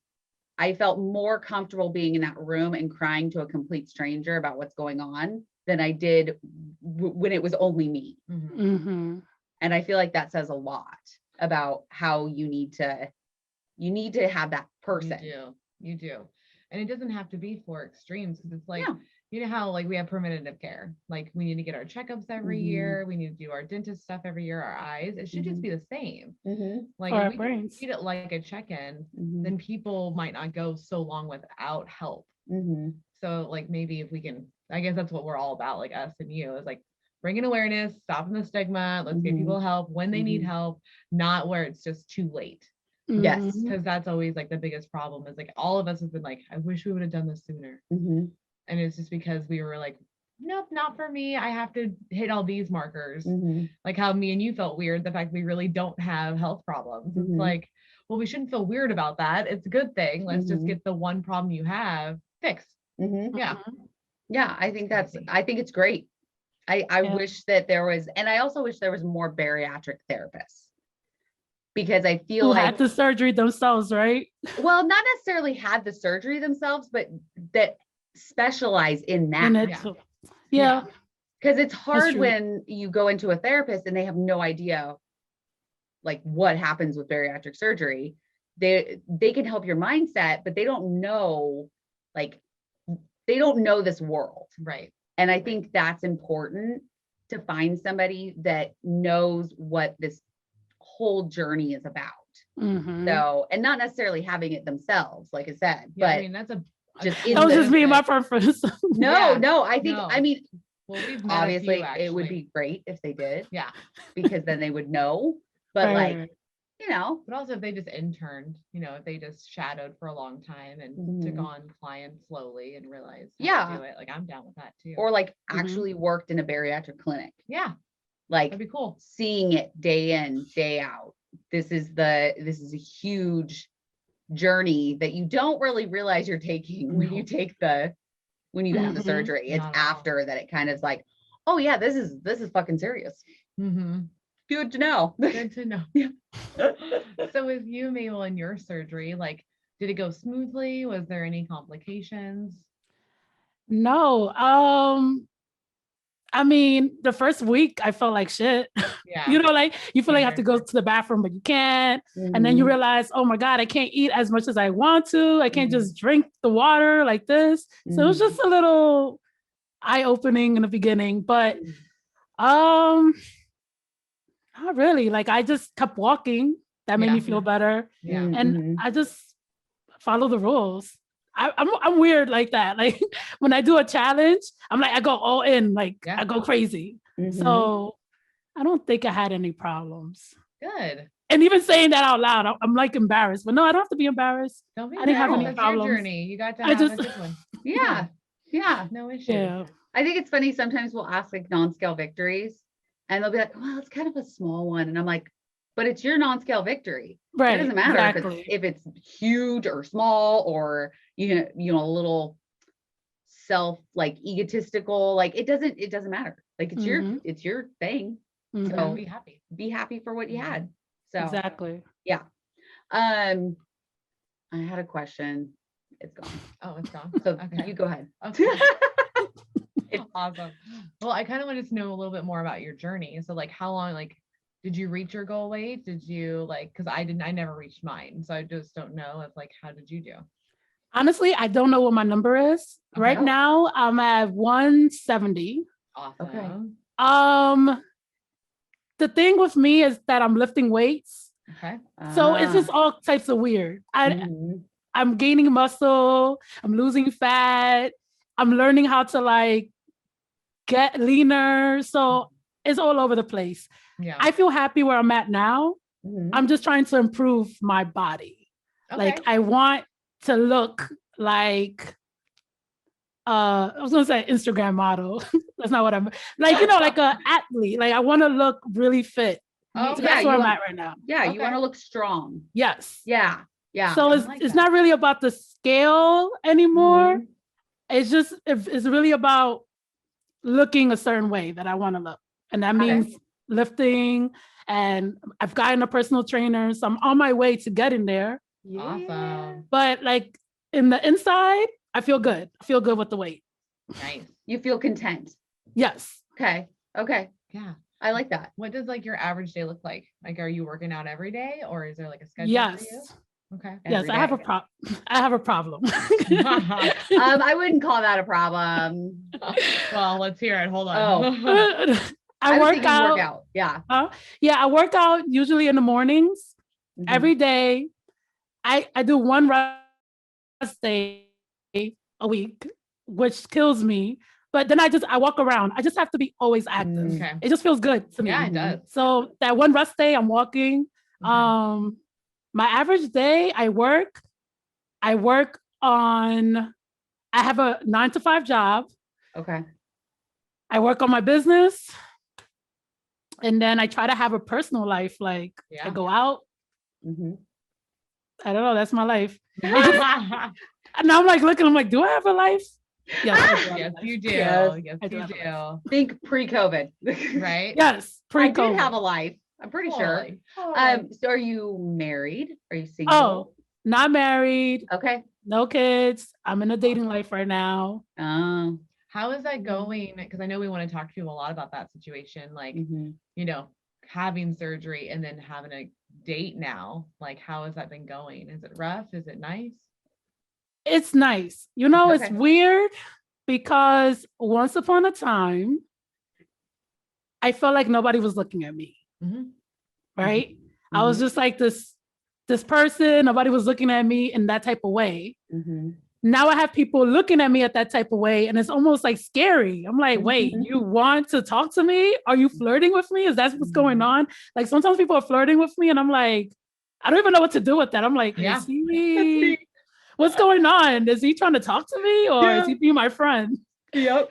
I felt more comfortable being in that room and crying to a complete stranger about what's going on than I did when it was only me. And I feel like that says a lot about how you need to have that person. You do. And it doesn't have to be for extremes because it's like, you know how like we have preventative care, like we need to get our checkups every year. We need to do our dentist stuff every year, our eyes. It should just be the same. Like if we treat it like a check-in, then people might not go so long without help. So like maybe if we can, I guess that's what we're all about, like us and you, is like bringing awareness, stopping the stigma. Let's get people help when they need help, not where it's just too late. Yes. Because that's always like the biggest problem is like all of us have been like, I wish we would have done this sooner. And it's just because we were like, nope, not for me. I have to hit all these markers. Like how me and you felt weird, the fact we really don't have health problems. It's like, well, we shouldn't feel weird about that. It's a good thing. Let's just get the one problem you have fixed. Yeah. Yeah, I think it's great. I wish that there was, and I also wish there was more bariatric therapists. Because I feel like had the surgery themselves, right? Well, not necessarily had the surgery themselves, but that specialize in that. Yeah. Because it's hard when you go into a therapist and they have no idea like what happens with bariatric surgery. They can help your mindset, but they don't know this world. Right. And I think that's important to find somebody that knows what this whole journey is about. So, and not necessarily having it themselves, like I said, but I mean, that's that was just being my preference. No, I think, I mean, well, obviously it would be great if they did. Yeah. Because then they would know, but like, you know. But also if they just interned, you know, if they just shadowed for a long time and took on clients slowly and realized how to do it, like I'm down with that too. Or like actually worked in a bariatric clinic. Yeah. Like that'd be cool. Seeing it day in, day out. This is a huge journey that you don't really realize you're taking when you have the surgery. It's after that it kind of is like, oh yeah, this is fucking serious. Good to know. Good to know. So with you, Mabel, in your surgery, like, did it go smoothly? Was there any complications? No. I mean, the first week I felt like shit. Yeah. You know, like you feel like you have to go to the bathroom, but you can't. And then you realize, oh my God, I can't eat as much as I want to. I can't just drink the water like this. So it was just a little eye-opening in the beginning. But Um, Not really. Like I just kept walking. That made Yeah. me feel better. Yeah. And Mhm. I just follow the rules. I'm weird like that. Like when I do a challenge, I'm like I go all in, like Yeah. I go crazy. Mhm. So I don't think I had any problems. Good. And even saying that out loud, I'm like embarrassed. But no, I don't have to be embarrassed. Don't be I didn't have any embarrassed. That's your problems. journey. You got to I have just a good one. Yeah. Yeah. No issue. yeah. I think it's funny. Sometimes we'll ask like non-scale victories and they'll be like, well, it's kind of a small one. And I'm like, but it's your non-scale victory. Right. It doesn't matter exactly. if it's huge or small or, a little self like egotistical, like it doesn't matter. Like it's Mhm. your thing. Mhm. So Be happy. be happy for what you had. So Exactly. yeah. I had a question. It's gone. Oh, it's gone. So Okay. you go ahead. Okay. Awesome. Well, I kind of wanted to know a little bit more about your journey. So like how long, like, did you reach your goal weight? Did you like, cause I never reached mine. So I just don't know if like, how did you do? Honestly, I don't know what my number is. Okay. Right now, I'm at 170. Awesome. Okay. The thing with me is that I'm lifting weights. Okay. So it's just all types of weird. Mhm. I'm gaining muscle, I'm losing fat, I'm learning how to like get leaner. So it's all over the place. Yeah. I feel happy where I'm at now. Mhm. I'm just trying to improve my body. Like I want to look like I was gonna say Instagram model. That's not what I'm like, like a athlete. Like I want to look really fit. Oh, So yeah, that's where you I'm want- at right now. Yeah, you Okay. want to look strong. Yes. Yeah. Yeah. So I it's like it's that. not really about the scale anymore. Mhm. It's just it's really about looking a certain way that I want to look. And that Okay. means lifting, and I've gotten a personal trainer. So I'm on my way to getting there. Awesome. But like in the inside, I feel good. I feel good with the weight. Nice. You feel content. Yes. Okay. Okay. Yeah. I like that. What does like your average day look like? Like, are you working out every day or is there like a schedule Yes. for you? Okay. Yes, Every I have a day. I have a problem. I wouldn't call that a problem. Well, let's hear it. Hold on. Oh. I was work thinking out. workout. Yeah. Yeah, I work out usually in the mornings Mhm. every day. I do one rest day a week, which kills me. But then I walk around. I just have to be always active. Mm. Okay. It just feels good to me. Yeah, it does. So that one rest day, I'm walking. Okay. My average day, I work on. I have a 9 to 5 job. Okay. I work on my business, and then I try to have a personal life. Like I Yeah. go out. Mhm. I don't know. That's my life. And now I'm like looking. I'm like, do I have a life? Yes, I do have a Yes, life. you do. Yes, Yes, I do you have a life. do. Think pre-COVID. Right? Yes, I pre-COVID. did have a life. I'm pretty sure. Totally. So are you married? Are you single? Oh, not married, Okay. no kids. I'm in a dating life right now. Oh. How is that going? Because I know we want to talk to you a lot about that situation, like, Mhm. having surgery and then having a date now. Like, how has that been going? Is it rough? Is it nice? It's nice. It's Okay. weird because once upon a time, I felt like nobody was looking at me, Mhm. right? I was just like this person, nobody was looking at me in that type of way. Mhm. Now I have people looking at me at that type of way, and it's almost like scary. I'm like, wait, Mhm. you want to talk to me? Are you flirting with me? Is that what's going on? Like sometimes people are flirting with me, and I'm like, I don't even know what to do with that. I'm like, Yeah. is he? What's going on? Is he trying to talk to me, or is he being my friend? Yep.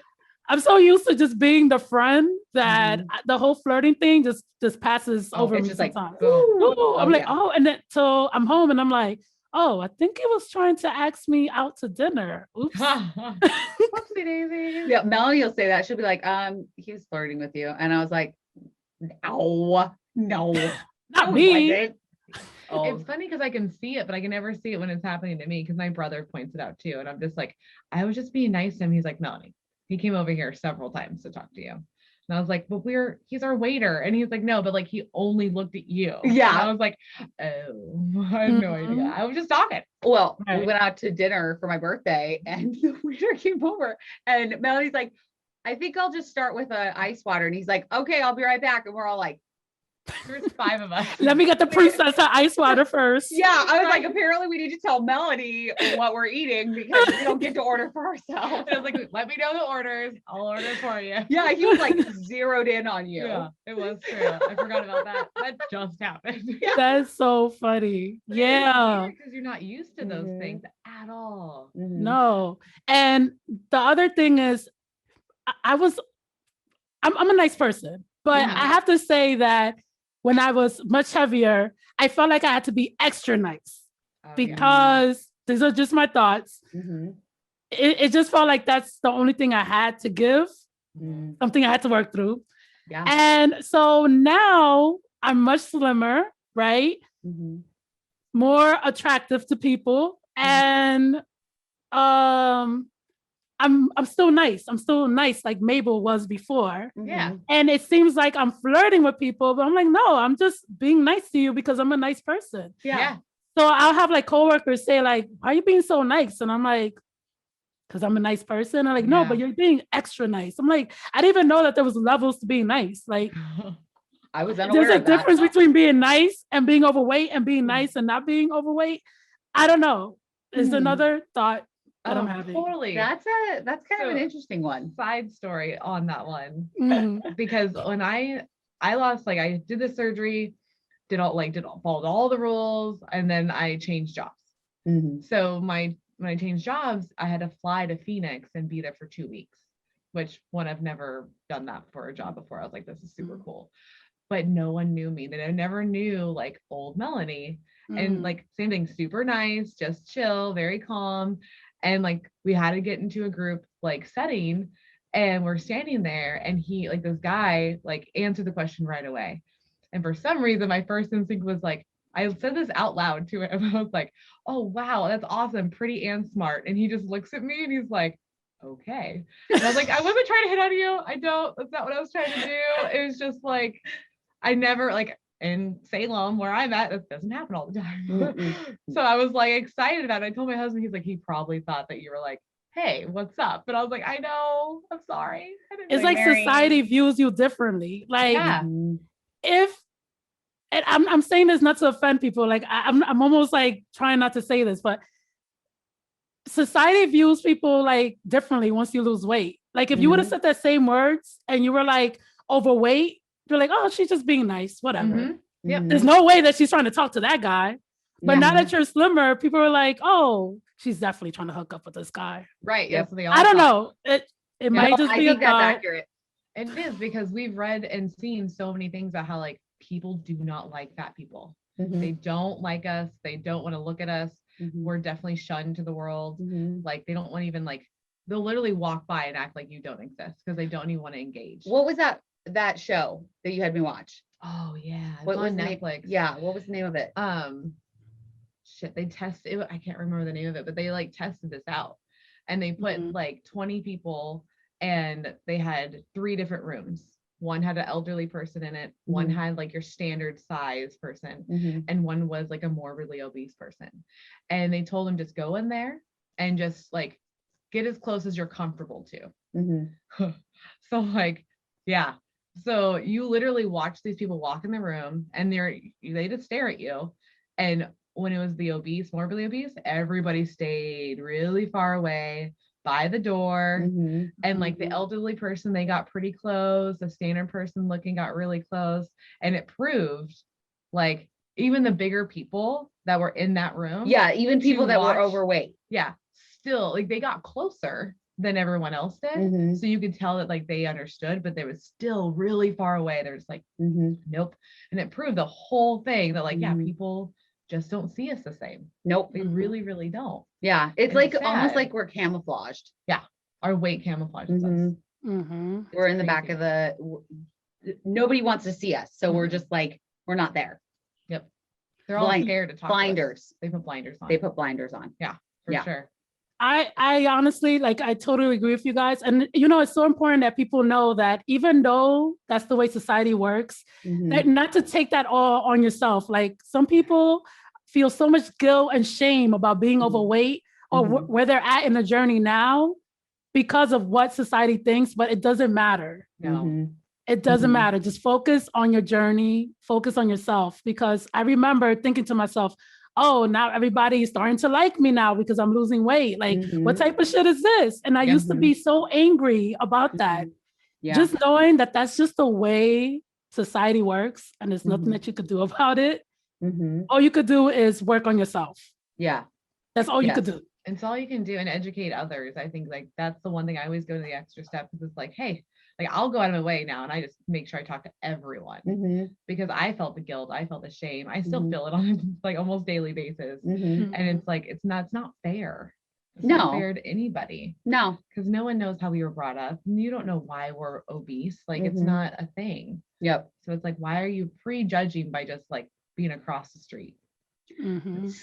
I'm so used to just being the friend that the whole flirting thing just passes over It's me just like, sometimes. boom. Ooh, I'm like, yeah. oh, and then so I'm home and I'm like, oh, I think he was trying to ask me out to dinner. Oops. Whoopsie daisy. Yeah, Melanie will say that. She'll be like, he was flirting with you. And I was like, no. Not me. Wasn't. Oh. It's funny because I can see it, but I can never see it when it's happening to me because my brother points it out too. And I'm just like, I was just being nice to him. He's like, Melanie, he came over here several times to talk to you. And I was like, but he's our waiter. And he's like, no, but like he only looked at you. Yeah. And I was like, oh, I had no idea. I was just talking. Well, we Right. went out to dinner for my birthday and the waiter came over and Melanie's like, I think I'll just start with a ice water. And he's like, okay, I'll be right back. And we're all like, There's 5 of us. Let me get the princess her ice water first. yeah. I was like, apparently we need to tell Melanie what we're eating because we don't get to order for ourselves. I was like, let me know the orders. I'll order for you. Yeah, he was like zeroed in on you. Yeah, it was true. I forgot about that. That just happened. That's so funny. Yeah. Because you're not used to those things at all. No. And the other thing is, I'm a nice person, but Yeah. I have to say that when I was much heavier, I felt like I had to be extra nice Oh, yeah. because these are just my thoughts. Mhm. It just felt like that's the only thing I had to give, Mhm. something I had to work through. Yeah. And so now I'm much slimmer, right? Mhm. More attractive to people. And I'm still nice. I'm still nice like Mabel was before. Yeah. And it seems like I'm flirting with people, but I'm like, no, I'm just being nice to you because I'm a nice person. Yeah. So I'll have like coworkers say like, why are you being so nice? And I'm like, because I'm a nice person. I'm like, no, Yeah. but you're being extra nice. I'm like, I didn't even know that there was levels to being nice. Like I was unaware there's a of that. difference between being nice and being overweight and being nice and not being overweight. I don't know. It's another thought that I'm having. Totally. That's kind of an So- interesting one. Side story on that one. Mhm. Because when I lost, like I did the surgery, followed all the rules, and then I changed jobs. Mhm. So when I changed jobs, I had to fly to Phoenix and be there for 2 weeks, which I've never done that for a job before. I was like, this is super cool. But no one knew me. They never knew like old Melanie. And like same thing, super nice, just chill, very calm. And like we had to get into a group like setting, and we're standing there, and he like this guy like answered the question right away. And for some reason, my first instinct was like, I said this out loud to him. I was like, oh wow, that's awesome, pretty and smart. And he just looks at me and he's like, okay. And I was like, I wasn't trying to hit on you. That's not what I was trying to do. It was just like, I never like in Salem where I'm at, it doesn't happen all the time. So I was like excited about it. I told my husband, he's like, he probably thought that you were like, hey, what's up? But I was like, I know, I'm sorry. I didn't It's know like you. society views you differently. Like Yeah. if, and I'm saying this not to offend people. Like I'm almost like trying not to say this, but society views people like differently once you lose weight. Like if you would have said that same words and you were like overweight, you're like, oh, she's just being nice, whatever. Mhm. Yep. There's no way that she's trying to talk to that guy. But Yeah. now that you're slimmer, people are like, oh, she's definitely trying to hook up with this guy. Right. Yep. Yes. They all I don't thought. know. It might just I be a think that's thought. accurate. It is because we've read and seen so many things about how like people do not like fat people. They don't like us. They don't want to look at us. We're definitely shunned to the world. Like they don't want to even like, they'll literally walk by and act like you don't exist because they don't even want to engage. What was that show that you had me watch? Oh yeah. It's What was on the name? Netflix. Yeah. What was the name of it? They tested it. I can't remember the name of it, but they like tested this out and they put like 20 people and they had 3 different rooms. One had an elderly person in it, one had like your standard size person, and one was like a morbidly obese person. And they told them just go in there and just like get as close as you're comfortable to. So like, yeah. So you literally watch these people walk in the room and they just stare at you. And when it was the obese, morbidly obese, everybody stayed really far away by the door. And like the elderly person, they got pretty close. The standard person looking got really close. And it proved like even the bigger people that were in that room. Yeah. Even people that were watch- overweight. Yeah. Still like they got closer than everyone else did. So you could tell that like they understood, but they were still really far away. They're just like, nope. And it proved the whole thing that like, yeah, people just don't see us the same. Nope. They really, really don't. Yeah. It's And like it's almost sad. like we're camouflaged. Our weight camouflages us. We're in the back of nobody wants to see us. So we're just like, we're not there. Yep. They're all scared to talk to us. Blinders. They put blinders on. They put blinders on. For sure. I honestly, like, I totally agree with you guys. And, you know, it's so important that people know that even though that's the way society works, that not to take that all on yourself. Like some people feel so much guilt and shame about being overweight or where they're at in the journey now. because of what society thinks, but it doesn't matter. No. It doesn't Mhm. matter. Just focus on your journey, focus on yourself. Because I remember thinking to myself, oh, now everybody is starting to like me now because I'm losing weight. Like, what type of shit is this? And I used to be so angry about that. Yeah. Just knowing that that's just the way society works and there's nothing that you could do about it. All you could do is work on yourself. Yeah. That's all you could do. And it's all you can do, and educate others. I think like that's the one thing I always go to the extra step, because it's like, hey, like I'll go out of my way now and I just make sure I talk to everyone because I felt the guilt, I felt the shame, I still feel it on a like almost daily basis. And it's like it's not fair. It's not fair to anybody. No. Because no one knows how we were brought up. You don't know why we're obese. Like it's not a thing. Yep. So it's like, why are you prejudging by just like being across the street?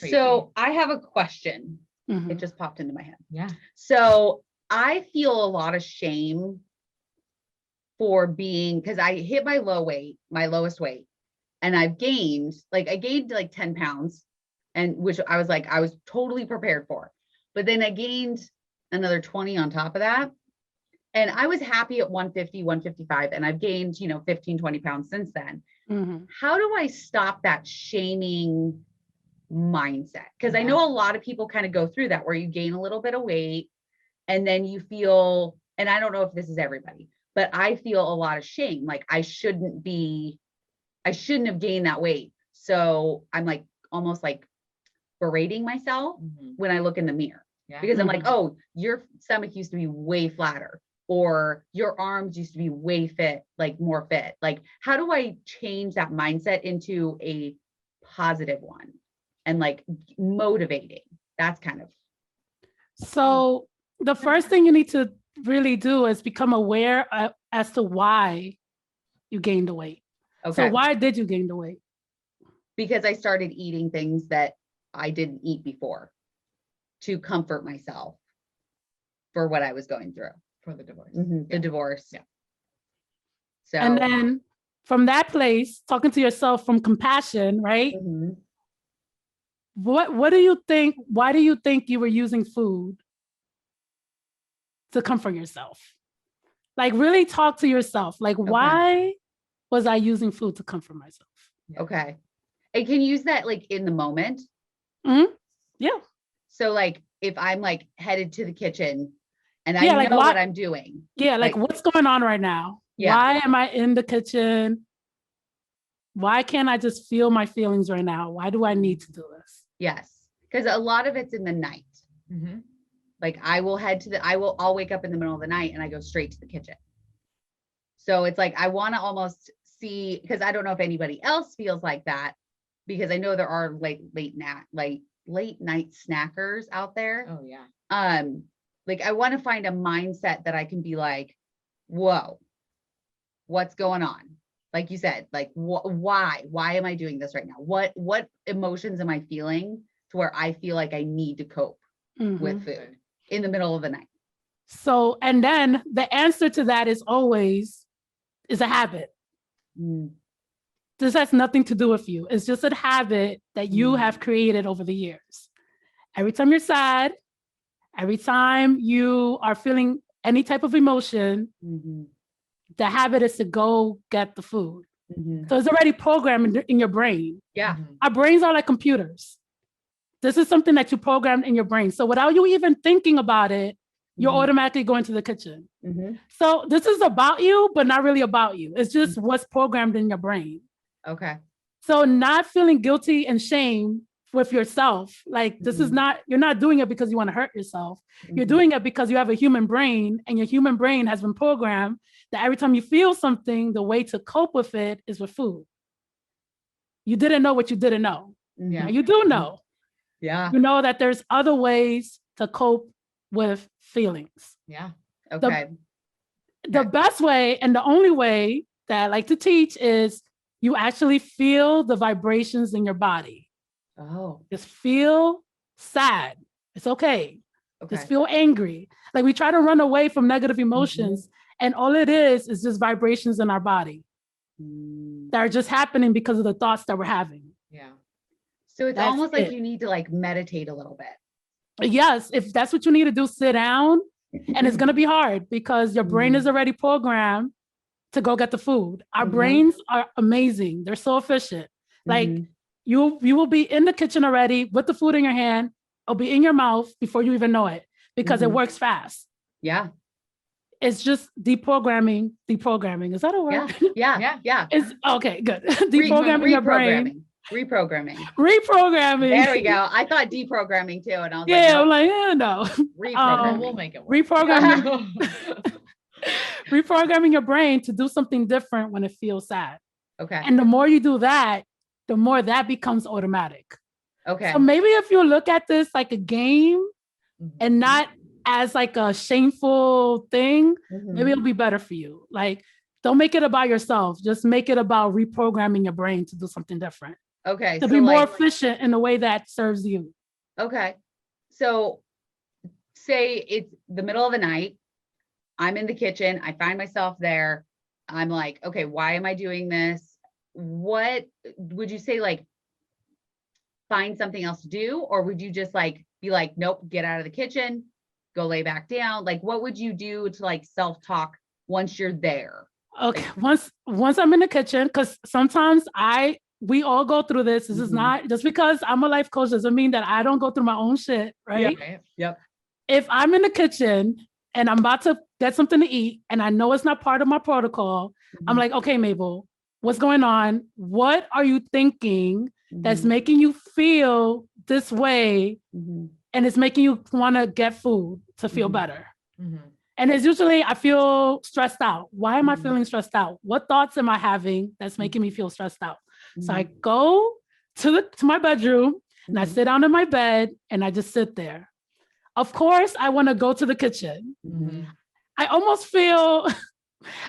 So I have a question. Mm-hmm. It just popped into my head. Yeah. So I feel a lot of shame for being, because I hit my lowest weight, and I gained like 10 pounds, and which I was totally prepared for. But then I gained another 20 on top of that. And I was happy at 150, 155, and I've gained, 15, 20 pounds since then. How do I stop that shaming mindset? Because I know a lot of people kind of go through that, where you gain a little bit of weight and then you feel, and I don't know if this is everybody, but I feel a lot of shame. Like I shouldn't have gained that weight. So I'm like almost like berating myself when I look in the mirror, because I'm like, oh, your stomach used to be way flatter, or your arms used to be way fit, like more fit. Like, how do I change that mindset into a positive one and like motivating? That's kind of. So the first thing you need to really do is become aware as to why you gained the weight. Okay. So why did you gain the weight? Because I started eating things that I didn't eat before to comfort myself for what I was going through. For the divorce. The divorce. Yeah. So. And then from that place, talking to yourself from compassion, right? What do you think? Why do you think you were using food to comfort yourself? Like really talk to yourself. Like, why was I using food to comfort myself? Okay. And can you use that like in the moment? Yeah. So like if I'm like headed to the kitchen and I know what I'm doing. Yeah, like what's going on right now? Yeah. Why am I in the kitchen? Why can't I just feel my feelings right now? Why do I need to do this? Yes. Because a lot of it's in the night. Like I'll wake up in the middle of the night and I go straight to the kitchen. So it's like, I want to almost see, because I don't know if anybody else feels like that, because I know there are late night snackers out there. Oh yeah. Like I want to find a mindset that I can be like, whoa, what's going on? Like you said, like why am I doing this right now? What emotions am I feeling to where I feel like I need to cope with food in the middle of the night? So, and then the answer to that is always a habit. This has nothing to do with you. It's just a habit that you have created over the years. Every time you're sad, every time you are feeling any type of emotion, the habit is to go get the food. So it's already programmed in your brain. Yeah. Our brains are like computers. This is something that you programmed in your brain. So without you even thinking about it, you're automatically going to the kitchen. So this is about you, but not really about you. It's just what's programmed in your brain. Okay. So not feeling guilty and shame with yourself. Like this is not, you're not doing it because you want to hurt yourself. You're doing it because you have a human brain, and your human brain has been programmed that every time you feel something, the way to cope with it is with food. You didn't know what you didn't know. Yeah. Now you do know. Yeah. You know that there's other ways to cope with feelings. Yeah. Okay. The best way and the only way that I like to teach is you actually feel the vibrations in your body. Oh. Just feel sad. It's okay. Just feel angry. Like we try to run away from negative emotions, and all it is just vibrations in our body that are just happening because of the thoughts that we're having. Yeah. So it's That's almost like it. you need to like meditate a little bit. Yes, if that's what you need to do, sit down And it's going to be hard because your brain is already programmed to go get the food. Our brains are amazing. They're so efficient. Like you will be in the kitchen already with the food in your hand. It'll be in your mouth before you even know it because it works fast. Yeah. It's just deprogramming. Is that a word? Yeah. It's okay, good. Deprogramming your brain. Reprogramming. Reprogramming. There we go. I thought deprogramming too. And I was Yeah, like, I'm like, no. reprogramming. We'll make it work. Reprogramming your brain to do something different when it feels sad. Okay. And the more you do that, the more that becomes automatic. Okay. So maybe if you look at this like a game and not as like a shameful thing, maybe it'll be better for you. Like, don't make it about yourself. Just make it about reprogramming your brain to do something different. Okay. To be more efficient in a way that serves you. Okay. So say it's the middle of the night. I'm in the kitchen. I find myself there. I'm like, okay, why am I doing this? What would you say, like, find something else to do? Or would you just like, be like, nope, get out of the kitchen, go lay back down? Like, what would you do to like self-talk once you're there? Okay. Once I'm in the kitchen, because sometimes we all go through this. This is not just because I'm a life coach doesn't mean that I don't go through my own shit, right? Yep. If I'm in the kitchen and I'm about to get something to eat and I know it's not part of my protocol, I'm like, okay, Mabel, what's going on? What are you thinking that's making you feel this way and it's making you want to get food to feel better? And it's usually, I feel stressed out. Why am I feeling stressed out? What thoughts am I having that's making me feel stressed out? So I go to my bedroom and I sit down in my bed and I just sit there. Of course, I want to go to the kitchen. I almost feel,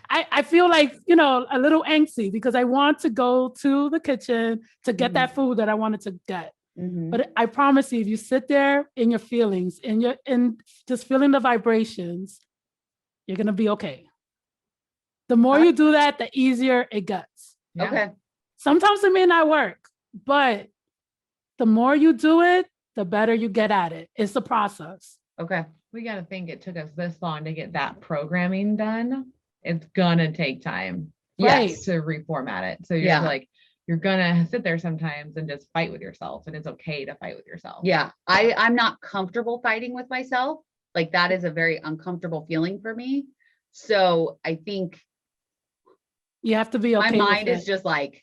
I feel like, a little angsty because I want to go to the kitchen to get that food that I wanted to get. But I promise you, if you sit there in your feelings and just feeling the vibrations, you're going to be okay. The more you do that, the easier it gets. Yeah. Okay. Sometimes it may not work, but the more you do it, the better you get at it. It's a process. Okay. We got to think it took us this long to get that programming done. It's going to take time to reformat it. So you're going to sit there sometimes and just fight with yourself, and it's okay to fight with yourself. Yeah. I'm not comfortable fighting with myself. Like, that is a very uncomfortable feeling for me. So I think you have to be okay. My mind is just like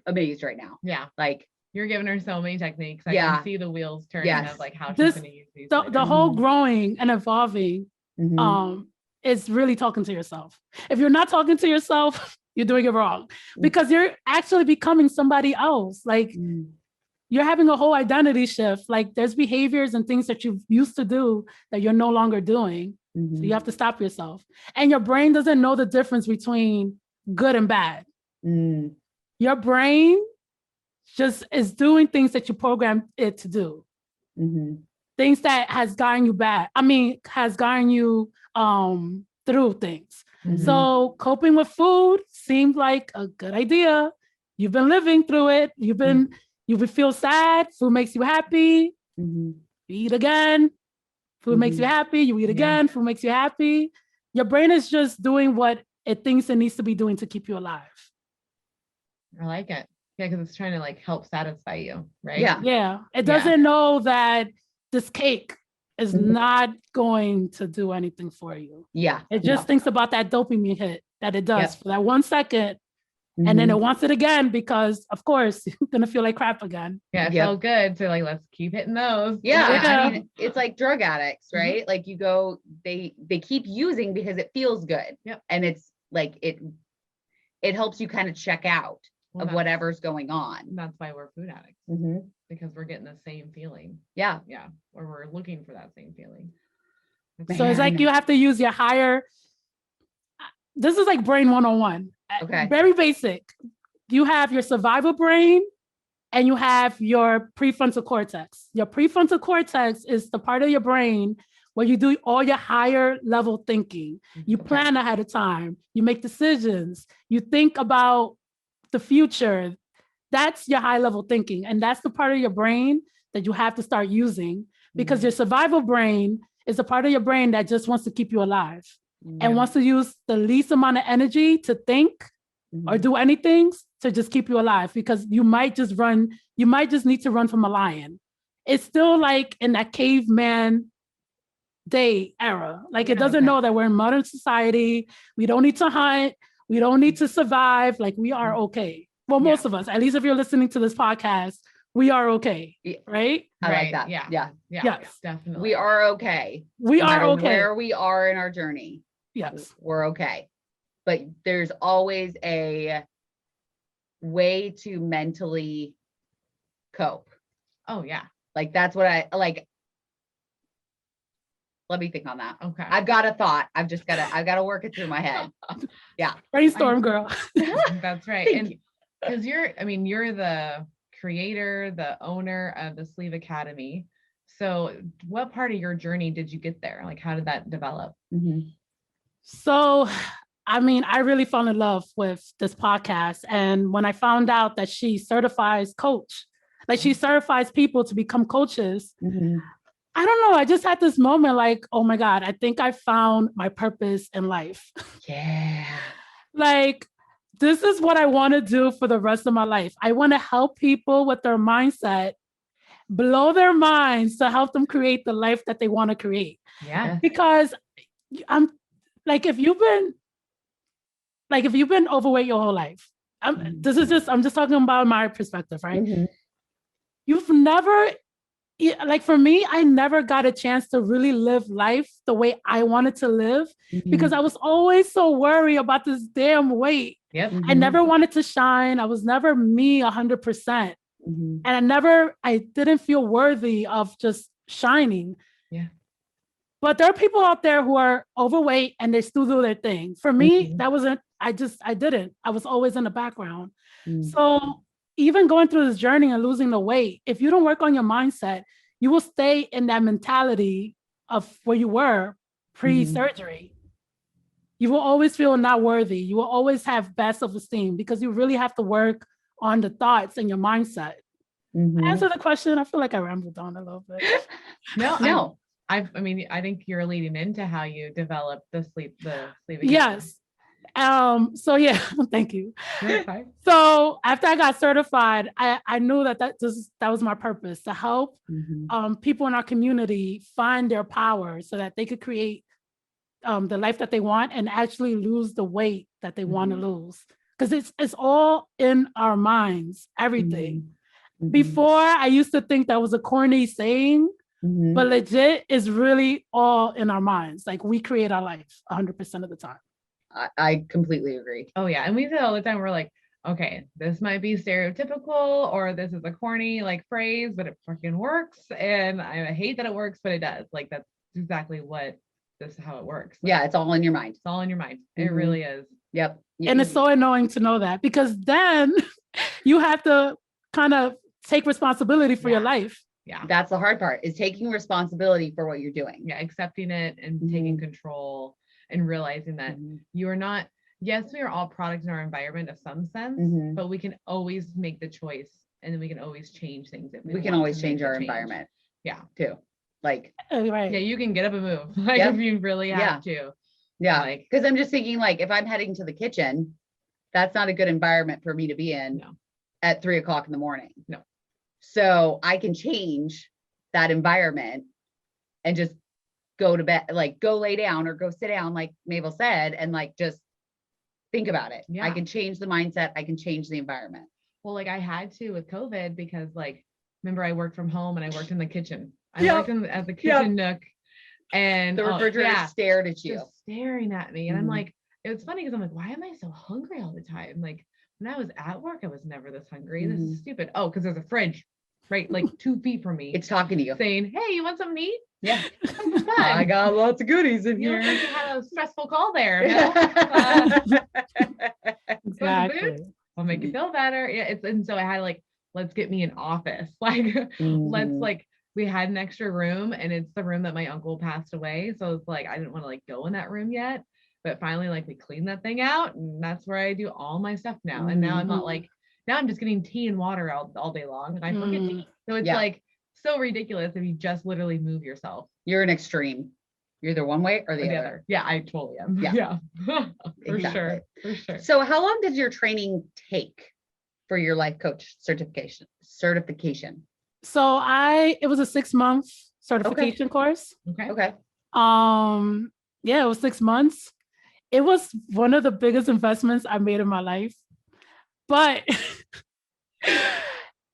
amazed right now. Yeah. Like, you're giving her so many techniques. I can see the wheels turning of like how she's going to use these. The whole growing and evolving is really talking to yourself. If you're not talking to yourself, you're doing it wrong because you're actually becoming somebody else. Like, you're having a whole identity shift. Like, there's behaviors and things that you used to do that you're no longer doing. So you have to stop yourself. And your brain doesn't know the difference between good and bad. Your brain just is doing things that you programmed it to do. Things that has gotten you through things. So coping with food seemed like a good idea. You've been living through it. You would feel sad. Food makes you happy. You eat again. Food makes you happy. You eat again. Food makes you happy. Your brain is just doing what it thinks it needs to be doing to keep you alive. I like it. Yeah, because it's trying to like help satisfy you, right? Yeah. It doesn't know that this cake is not going to do anything for you. Yeah. It just thinks about that dopamine hit that it does for that 1 second. And then it wants it again because, of course, you're going to feel like crap again. Yeah, it felt good. So, like, let's keep hitting those. Yeah. I mean, it's like drug addicts, right? Like, you go, they keep using because it feels good. Yep. And it's like, it helps you kind of check out of whatever's going on. That's why we're food addicts, because we're getting the same feeling. Yeah. Yeah. Or we're looking for that same feeling. So it's like you have to use your higher. This is like brain 101. Okay. Very basic. You have your survival brain and you have your prefrontal cortex. Your prefrontal cortex is the part of your brain where you do all your higher level thinking. You plan ahead of time. You make decisions. You think about the future. That's your high level thinking. And that's the part of your brain that you have to start using because your survival brain is a part of your brain that just wants to keep you alive Yeah. and wants to use the least amount of energy to think or do anything to just keep you alive, because you might just need to run from a lion. It's still like in that caveman day era. Like it doesn't know that we're in modern society. We don't need to hunt. We don't need to survive. Like we are okay. Well, most of us, at least if you're listening to this podcast, we are okay. Right? I like that. Yeah. Yeah. Yes. Definitely. We are okay. We No are matter okay. where we are in our journey. Yes. We're okay. But there's always a way to mentally cope. Oh yeah. Like that's what I like. Let me think on that. Okay. I've got a thought. I've got to work it through my head. Yeah. Brainstorm, girl. That's right. And because you're the creator, the owner of the Sleeve Academy. So what part of your journey did you get there? Like, how did that develop? So, I mean, I really fell in love with this podcast. And when I found out that she certifies coach, like she certifies people to become coaches, I don't know. I just had this moment like, oh my God, I think I found my purpose in life. Yeah. Like, this is what I want to do for the rest of my life. I want to help people with their mindset, blow their minds to help them create the life that they want to create. Yeah. Because I'm like, if you've been overweight your whole life, I'm just talking about my perspective, right? You've never, like for me, I never got a chance to really live life the way I wanted to live because I was always so worried about this damn weight. Yep. I never wanted to shine. I was never me 100%. And I didn't feel worthy of just shining. Yeah. But there are people out there who are overweight and they still do their thing. For me, that wasn't, I didn't. I was always in the background. So even going through this journey and losing the weight, if you don't work on your mindset, you will stay in that mentality of where you were pre-surgery. You will always feel not worthy. You will always have bad self-esteem because you really have to work on the thoughts and your mindset. Answer the question. I feel like I rambled on a little bit. No. I mean, I think you're leading into how you develop the sleep. Yes. So yeah, thank you. Okay. So after I got certified, I knew that was my purpose, to help people in our community find their power so that they could create the life that they want and actually lose the weight that they want to lose. Because it's all in our minds, everything. Before, I used to think that was a corny saying, but legit is really all in our minds. Like we create our life 100% of the time. I completely agree. Oh yeah. And we say all the time, we're like, okay, this might be stereotypical or this is a corny like phrase, but it fucking works. And I hate that it works, but it does. Like that's exactly this is how it works. Like, yeah, it's all in your mind. It's all in your mind. It really is. Yep. And it's so annoying to know that because then you have to kind of take responsibility for your life. Yeah. That's the hard part, is taking responsibility for what you're doing. Yeah. Accepting it and taking control and realizing that you are not, yes, we are all products in our environment of some sense, but we can always make the choice and then we can always change things. If we can always change our environment. Yeah. Too. Like, right. Yeah, you can get up and move. Like if you really have to. Yeah. Like, because I'm just thinking like, if I'm heading to the kitchen, that's not a good environment for me to be in at 3:00 in the morning. No. So I can change that environment and just go to bed, like go lay down or go sit down, like Mabel said, and like just think about it. Yeah. I can change the mindset. I can change the environment. Well, like I had to with COVID because like, remember I worked from home and I worked in the kitchen. I worked at the kitchen nook and the refrigerator stared at you. Just staring at me. And I'm like, it's funny because I'm like, why am I so hungry all the time? Like when I was at work, I was never this hungry. This is stupid. Oh, because there's a fridge right like 2 feet from me. It's talking to you saying, hey, you want something to eat? Yeah. I got lots of goodies in here. You don't think you had a stressful call there. No? Exactly. I'll make you feel better. Yeah. And so I had like, let's get me an office. Like, let's like, we had an extra room and it's the room that my uncle passed away. So it's like, I didn't want to like go in that room yet, but finally like we cleaned that thing out and that's where I do all my stuff now. And now I'm not like, now I'm just getting tea and water all day long and I forget tea. So it's like so ridiculous if you just literally move yourself. You're an extreme. You're either one way or the other. Yeah, I totally am. Yeah. Yeah. For Exactly. sure. For sure. So how long did your training take for your life coach certification? So it was a 6-month certification course. Okay. Okay. Yeah, it was 6 months. It was one of the biggest investments I made in my life. But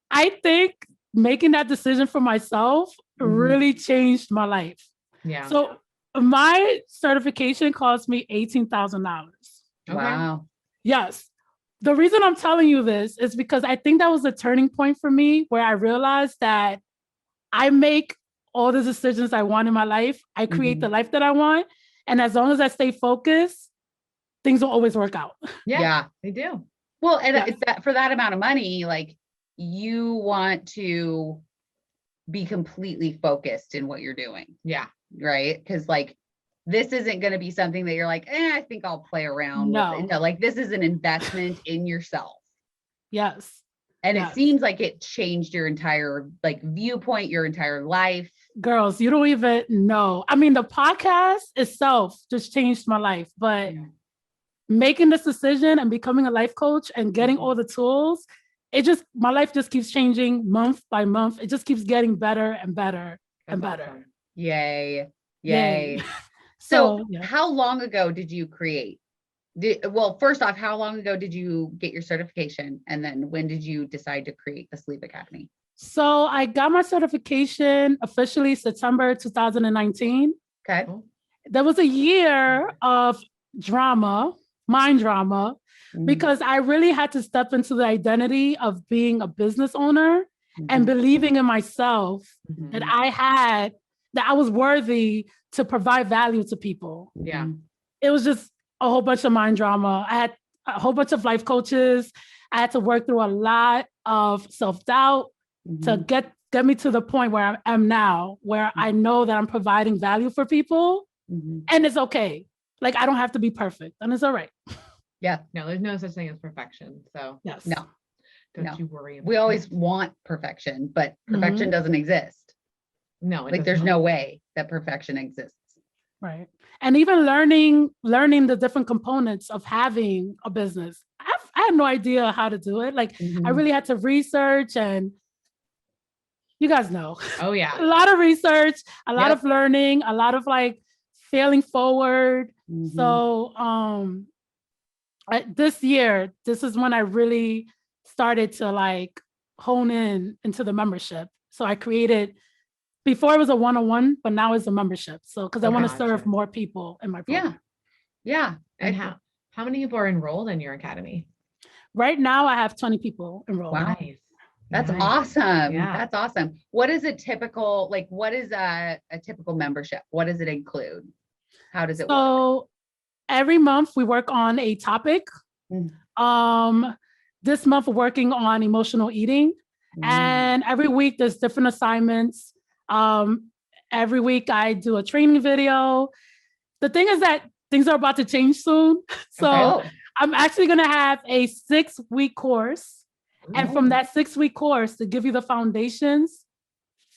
I think making that decision for myself really changed my life. Yeah. So my certification cost me $18,000. Okay. Wow. Yes. The reason I'm telling you this is because I think that was a turning point for me where I realized that I make all the decisions I want in my life. I create the life that I want. And as long as I stay focused, things will always work out. Yeah. They do. Well, and Yes. it's that for that amount of money, like you want to be completely focused in what you're doing, Yeah. right? Because like this isn't going to be something that you're like, I think I'll play around No. with it. No, like this is an investment in yourself. Yes. And Yes. it seems like it changed your entire like viewpoint, your entire life. Girls, you don't even know. I mean, the podcast itself just changed my life, but making this decision and becoming a life coach and getting all the tools, my life just keeps changing month by month. It just keeps getting better and better and That's better. awesome. Yay. Yay. So yeah. how long ago did you create? Well, first off, how long ago did you get your certification? And then when did you decide to create the Sleep Academy? So I got my certification officially September 2019. Okay. There was a year of mind drama, because I really had to step into the identity of being a business owner and believing in myself that I was worthy to provide value to people. Yeah. It was just a whole bunch of mind drama. I had a whole bunch of life coaches. I had to work through a lot of self-doubt to get me to the point where I am now, where I know that I'm providing value for people and it's okay. Like I don't have to be perfect and it's all right. Yeah. No, there's no such thing as perfection. So Yes. No. don't you worry about We always want perfection, but perfection doesn't exist. No, Like there's no way that perfection exists. Right. And even learning the different components of having a business. I had no idea how to do it. Like I really had to research, and you guys know. Oh yeah. A lot of research, a lot of learning, a lot of like failing forward. So this year, this is when I really started to like hone into the membership. So I created, before it was a one-on-one, but now it's a membership. So because I want to serve more people in my program. Yeah. And how many people are enrolled in your academy? Right now I have 20 people enrolled. Wow. Nice. That's Nice. awesome. Yeah. What is a typical membership? What does it include? How does it work? So every month we work on a topic. This month we're working on emotional eating. And every week there's different assignments. Every week I do a training video. The thing is that things are about to change soon. So I'm actually going to have a 6-week course. And from that 6-week course, to give you the foundations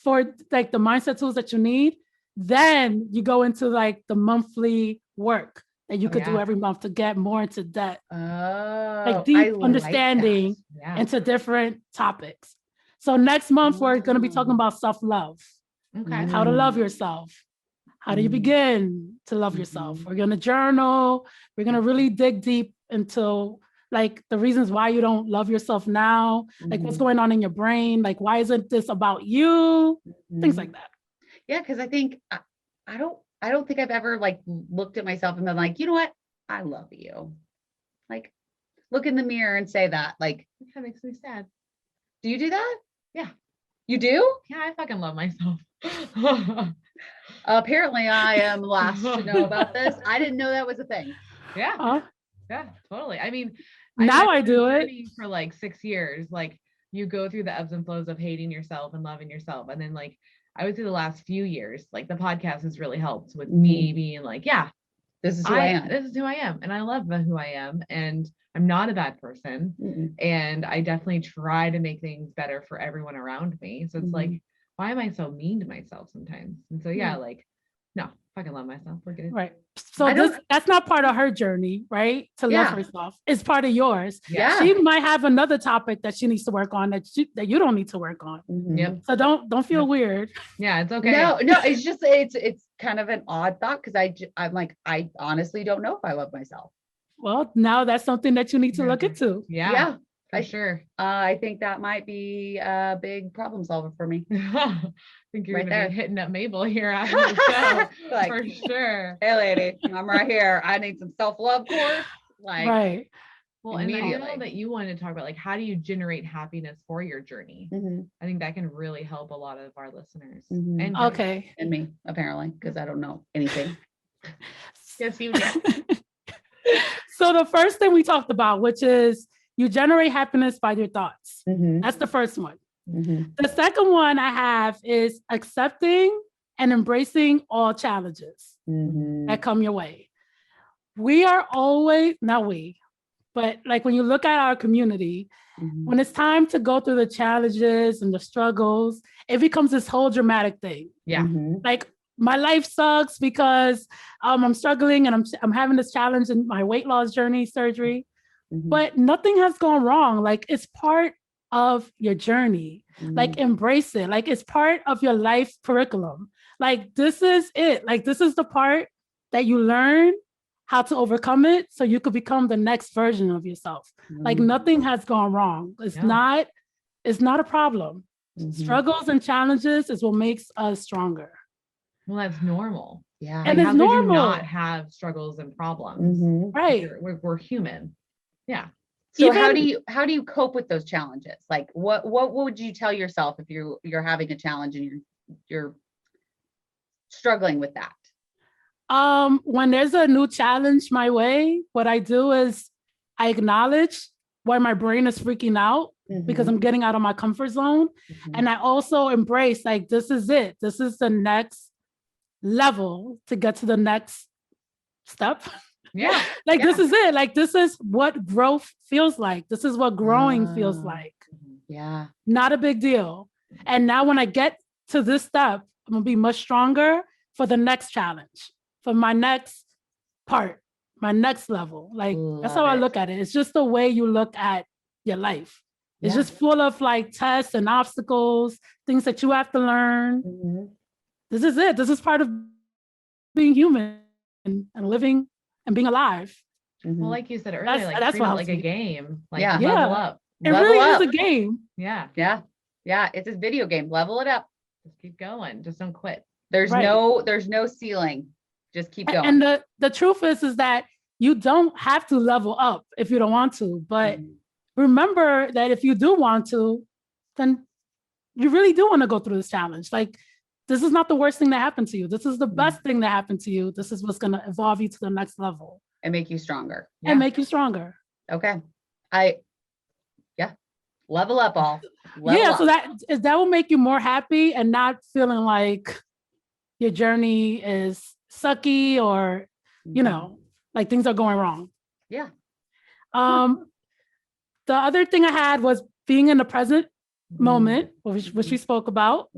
for like the mindset tools that you need, then you go into like the monthly work that you could do every month to get more into depth, like deep understanding into different topics. So next month, we're going to be talking about self-love, how to love yourself. How do you begin to love yourself? We're going to journal. We're going to really dig deep into like the reasons why you don't love yourself now, like what's going on in your brain, like why isn't this about you, things like that. Yeah, because I think I don't think I've ever like looked at myself and been like, you know what, I love you. Like, look in the mirror and say that. Like, That makes me sad. do you do that? Yeah. You do? Yeah, I fucking love myself. Apparently, I am last to know about this. I didn't know that was a thing. Yeah. Yeah, totally. I mean, now I I've do been it journeying for like 6 years. Like you go through the ebbs and flows of hating yourself and loving yourself. And then like, I would say the last few years, like the podcast has really helped with me being like, yeah, This is who I am. This is who I am. And I love who I am. And I'm not a bad person. And I definitely try to make things better for everyone around me. So it's like, why am I so mean to myself sometimes? And so, yeah, like, no, fucking love myself. We're good. Right. So that's not part of her journey, right? To love herself. It's part of yours. Yeah. She might have another topic that she needs to work on that you don't need to work on. Yep. So don't feel weird. Yeah, it's okay. No, it's just, it's kind of an odd thought because I'm like, I honestly don't know if I love myself. Well, now that's something that you need to look into. Yeah. For sure. I think that might be a big problem solver for me. I think you're Right gonna there. be hitting up Mabel here after the show. Like, for sure. Hey lady, I'm right here. I need some self-love course. Like, right. Well, and I know that you wanted to talk about like how do you generate happiness for your journey? I think that can really help a lot of our listeners. And okay. And me, apparently, because I don't know anything. Yes, you do. So the first thing we talked about, which is you generate happiness by your thoughts. That's the first one. The second one I have is accepting and embracing all challenges that come your way. We are always, not we, but like when you look at our community, when it's time to go through the challenges and the struggles, it becomes this whole dramatic thing. Yeah. Like my life sucks because I'm struggling and I'm having this challenge in my weight loss journey, surgery, but nothing has gone wrong. Like it's part of your journey. Like embrace it. Like it's part of your life curriculum. Like this is it. Like this is the part that you learn how to overcome it so you could become the next version of yourself. Like nothing has gone wrong. It's not a problem. Struggles and challenges is what makes us stronger. Well, that's normal. Yeah. And like, it's normal. Could you not have struggles and problems? Right. We're human. Yeah. So how do you cope with those challenges? Like what would you tell yourself if you're having a challenge and you're struggling with that? When there's a new challenge my way, what I do is I acknowledge why my brain is freaking out because I'm getting out of my comfort zone. And I also embrace like, this is it. This is the next level to get to the next step. Yeah. This is it. Like, this is what growth feels like. This is what growing feels like. Yeah. Not a big deal. And now when I get to this step, I'm going to be much stronger for the next challenge, for my next part, my next level. Like, that's how I look at it. It's just the way you look at your life. It's just full of like tests and obstacles, things that you have to learn. This is it. This is part of being human and living and being alive. Well, like you said earlier, that's treat it like a game. Like level up. It really is a game. Yeah. Yeah. Yeah. It's a video game. Level it up. Just keep going. Just don't quit. There's no ceiling. Just keep going. And the truth is that you don't have to level up if you don't want to. But remember that if you do want to, then you really do want to go through this challenge. Like, this is not the worst thing that happened to you. This is the best thing that happened to you. This is what's going to evolve you to the next level. And make you stronger. And make you stronger. Okay. Level up all. Level up. So that will make you more happy and not feeling like your journey is sucky or, like things are going wrong. Yeah. The other thing I had was being in the present moment, which we spoke about.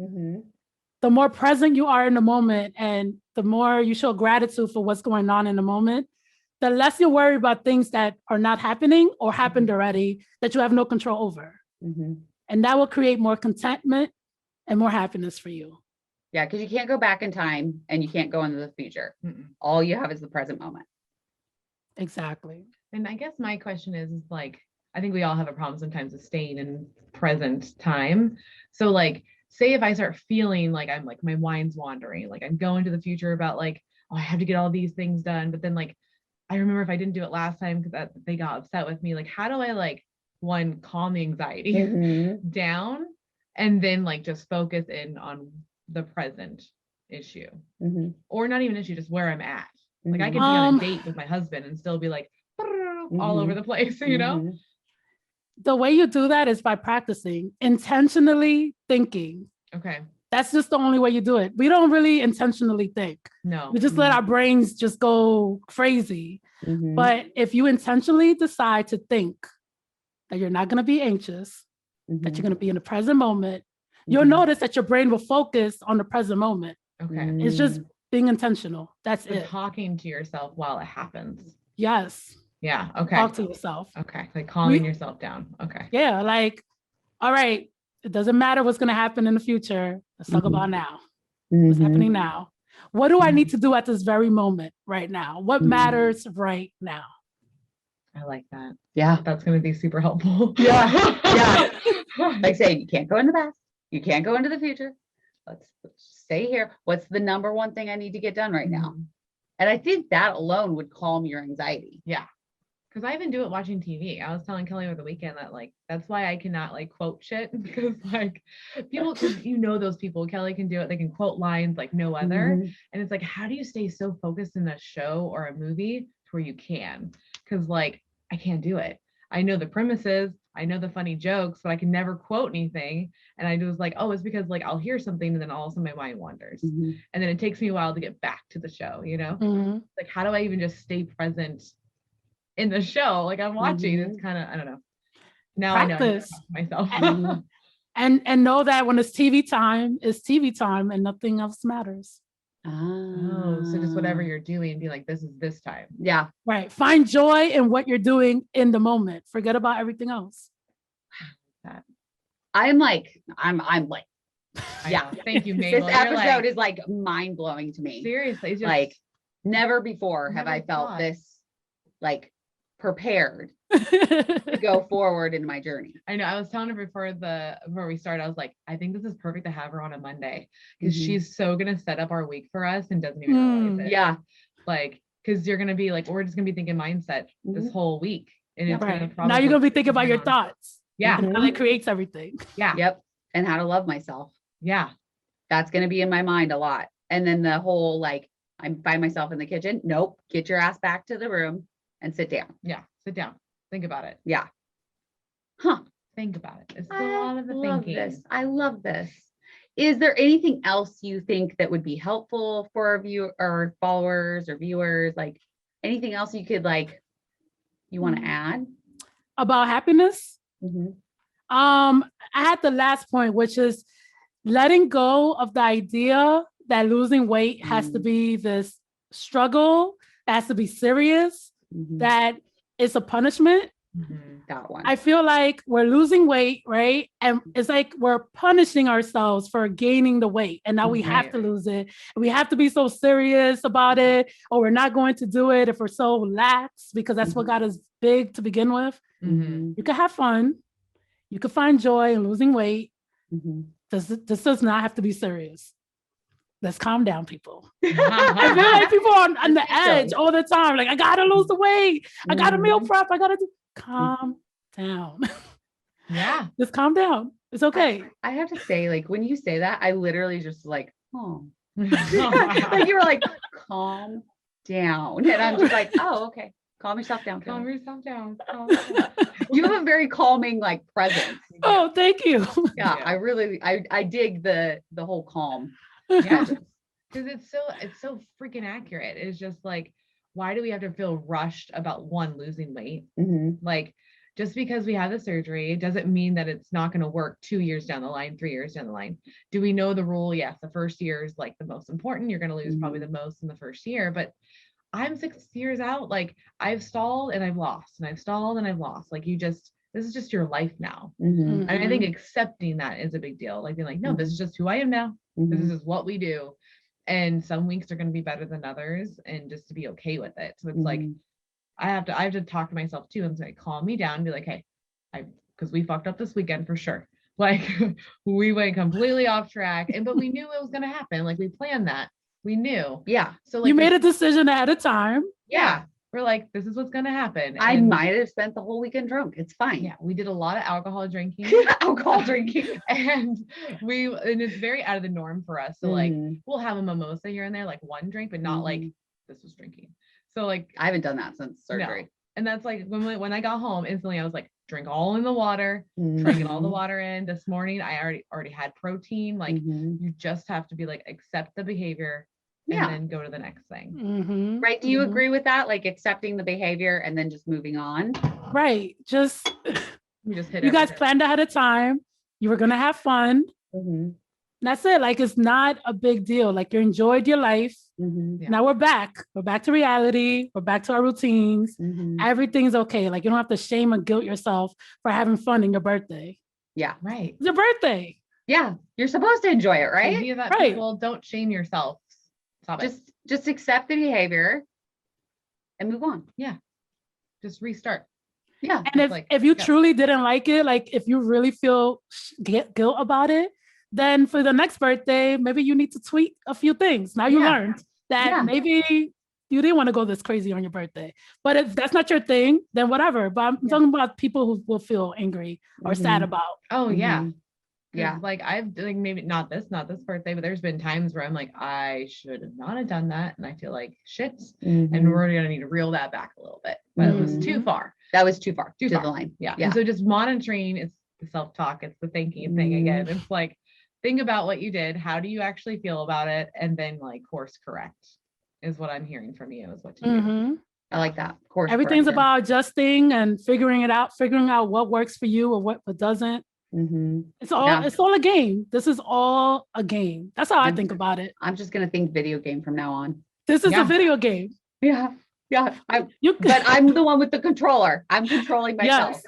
The more present you are in the moment and the more you show gratitude for what's going on in the moment, the less you worry about things that are not happening or happened already that you have no control over. And that will create more contentment and more happiness for you. Yeah, because you can't go back in time and you can't go into the future. All you have is the present moment. Exactly. And I guess my question is like, I think we all have a problem sometimes with staying in present time. So like, say if I start feeling like I'm like, my mind's wandering, like I'm going to the future about like, oh, I have to get all these things done. But then like, I remember if I didn't do it last time because they got upset with me, like, how do I like, one, calm the anxiety down and then like just focus in on the present issue or not even issue, just where I'm at. Like I could be on a date with my husband and still be like all over the place, The way you do that is by practicing intentionally thinking. Okay. That's just the only way you do it. We don't really intentionally think. No. We just let our brains just go crazy. But if you intentionally decide to think that you're not going to be anxious, that you're going to be in the present moment, you'll Mhm. notice that your brain will focus on the present moment. Okay. It's just being intentional. That's So it. talking to yourself while it happens. Yes. Yeah. Okay. Talk to yourself. Okay. Like calming yourself down. Okay. Yeah. Like, all right, it doesn't matter what's going to happen in the future. Let's talk about now. What's happening now? What do I need to do at this very moment right now? What matters right now? I like that. Yeah. That's going to be super helpful. Yeah. Yeah. Like saying you can't go in the past. You can't go into the future. Let's stay here. What's the number one thing I need to get done right now? And I think that alone would calm your anxiety. Yeah. Because I even do it watching TV. I was telling Kelly over the weekend that like, that's why I cannot like quote shit because like people, because those people, Kelly can do it. They can quote lines like no other. And it's like, how do you stay so focused in a show or a movie to where you can? Because like, I can't do it. I know the premises, I know the funny jokes, but I can never quote anything. And I was like, oh, it's because like I'll hear something and then all of a sudden my mind wanders. And then it takes me a while to get back to the show, Like, how do I even just stay present in the show? Like I'm watching, it's kind of, I don't know. Now Practice. I know myself. And know that when it's TV time and nothing else matters. Oh, so just whatever you're doing, be like, this is this time. Yeah. Right. Find joy in what you're doing in the moment. Forget about everything else. I'm like, Yeah. Thank you, Mabel. this episode is like mind blowing to me. Seriously, it's just Like never before have I felt thought. this like prepared to go forward in my journey. I know. I was telling her before we started, I was like, I think this is perfect to have her on a Monday because she's so gonna set up our week for us and doesn't even realize it. Yeah. Like, because you're gonna be like, we're just gonna be thinking mindset this whole week, and it's gonna probably now you're gonna be thinking about your thoughts. Yeah. And how that creates everything. Yeah. Yep. And how to love myself. Yeah. That's gonna be in my mind a lot. And then the whole like I find myself in the kitchen. Nope. Get your ass back to the room and sit down. Yeah. Sit down. Think about it. Yeah. Huh. Think about it. It's a lot of the thinking. I love this. Is there anything else you think that would be helpful for our or followers or viewers? Like anything else you could you want to add? About happiness? I had the last point, which is letting go of the idea that losing weight has to be this struggle, has to be serious, that it's a punishment. That one. I feel like we're losing weight, right? And it's like we're punishing ourselves for gaining the weight. And now we have to lose it. And we have to be so serious about it, or we're not going to do it if we're so lax, because that's what got us big to begin with. You can have fun. You can find joy in losing weight. This does not have to be serious. Let's calm down, people. I feel like people are on the edge all the time. Like, I gotta lose the weight. I gotta meal prep. I gotta calm down. Yeah. Just calm down. It's okay. I have to say, like, when you say that, I literally just like, oh. Like you were like, calm down. And I'm just like, oh, okay. Calm yourself down. Calm yourself down. You have a very calming presence. Oh, thank you. Yeah. I dig the whole calm. Yeah. Because it's so freaking accurate. It's just like, why do we have to feel rushed about losing weight? Like, just because we have the surgery doesn't mean that it's not going to work 2 years down the line, 3 years down the line. Do we know the rule? Yes. The first year is like the most important. You're going to lose probably the most in the first year, but I'm 6 years out. Like, I've stalled and I've lost, and I've stalled and I've lost. Like, this is just your life now. And I think accepting that is a big deal. Like being like, no, this is just who I am now. This is what we do. And some weeks are going to be better than others, and just to be okay with it. So it's like, I have to talk to myself too and say, calm me down and be like, hey, because we fucked up this weekend for sure. Like we went completely off track, but we knew it was going to happen. Like we planned that. We knew. Yeah. So like, you made a decision ahead of time. Yeah. We're like, this is what's going to happen. I might have spent the whole weekend drunk. It's fine. Yeah. We did a lot of alcohol drinking. And it's very out of the norm for us. So like, we'll have a mimosa here and there, like one drink, but not like this was drinking. So like, I haven't done that since surgery. No. And that's like, when I got home, instantly I was like, drink all in the water, drinking all the water in. This morning, I already had protein. Like you just have to be like, accept the behavior. And then go to the next thing. Right. Do you agree with that? Like accepting the behavior and then just moving on? Right. You guys hit planned ahead of time. You were going to have fun. Mhm. That's it. Like, it's not a big deal. Like, you enjoyed your life. Mhm. Yeah. Now we're back. We're back to reality. We're back to our routines. Mhm. Everything's okay. Like, you don't have to shame or guilt yourself for having fun in your birthday. Yeah. Right. It's your birthday. Yeah. You're supposed to enjoy it, So right? be that Right. people, don't shame yourself. Stop it. Just accept the behavior and move on. Just restart. Yeah. And It's like, if you yeah. truly didn't like it, like if you really feel guilt about it, then for the next birthday, maybe you need to tweak a few things. Now you Yeah. learned that Yeah. maybe you didn't want to go this crazy on your birthday. But if that's not your thing, then whatever. But I'm Yeah. talking about people who will feel angry or sad Mhm. about. Oh yeah. Mhm. Yeah. Like I've like maybe not this birthday, but there's been times where I'm like, I should have not have done that. And I feel like shit. And Mhm. we're gonna need to reel that back a little bit. But it was too Mhm. far. That was too far. Too to far. the line. Yeah. Yeah. And so just monitoring, it's the self-talk, it's the thinking thing again. It's like, think about what you did. How do you actually feel about it? And then like course correct is what I'm hearing from you, is what to do. Mhm. I like that. Course Everything's correction. about adjusting and figuring out what works for you or what doesn't. Mhm. It's all Yeah. it's all a game. This is all a game. That's how I think about it. I'm just gonna think video game from now on. This is Yeah. a video game. Yeah. Yeah. But I'm the one with the controller. I'm controlling myself. Yes.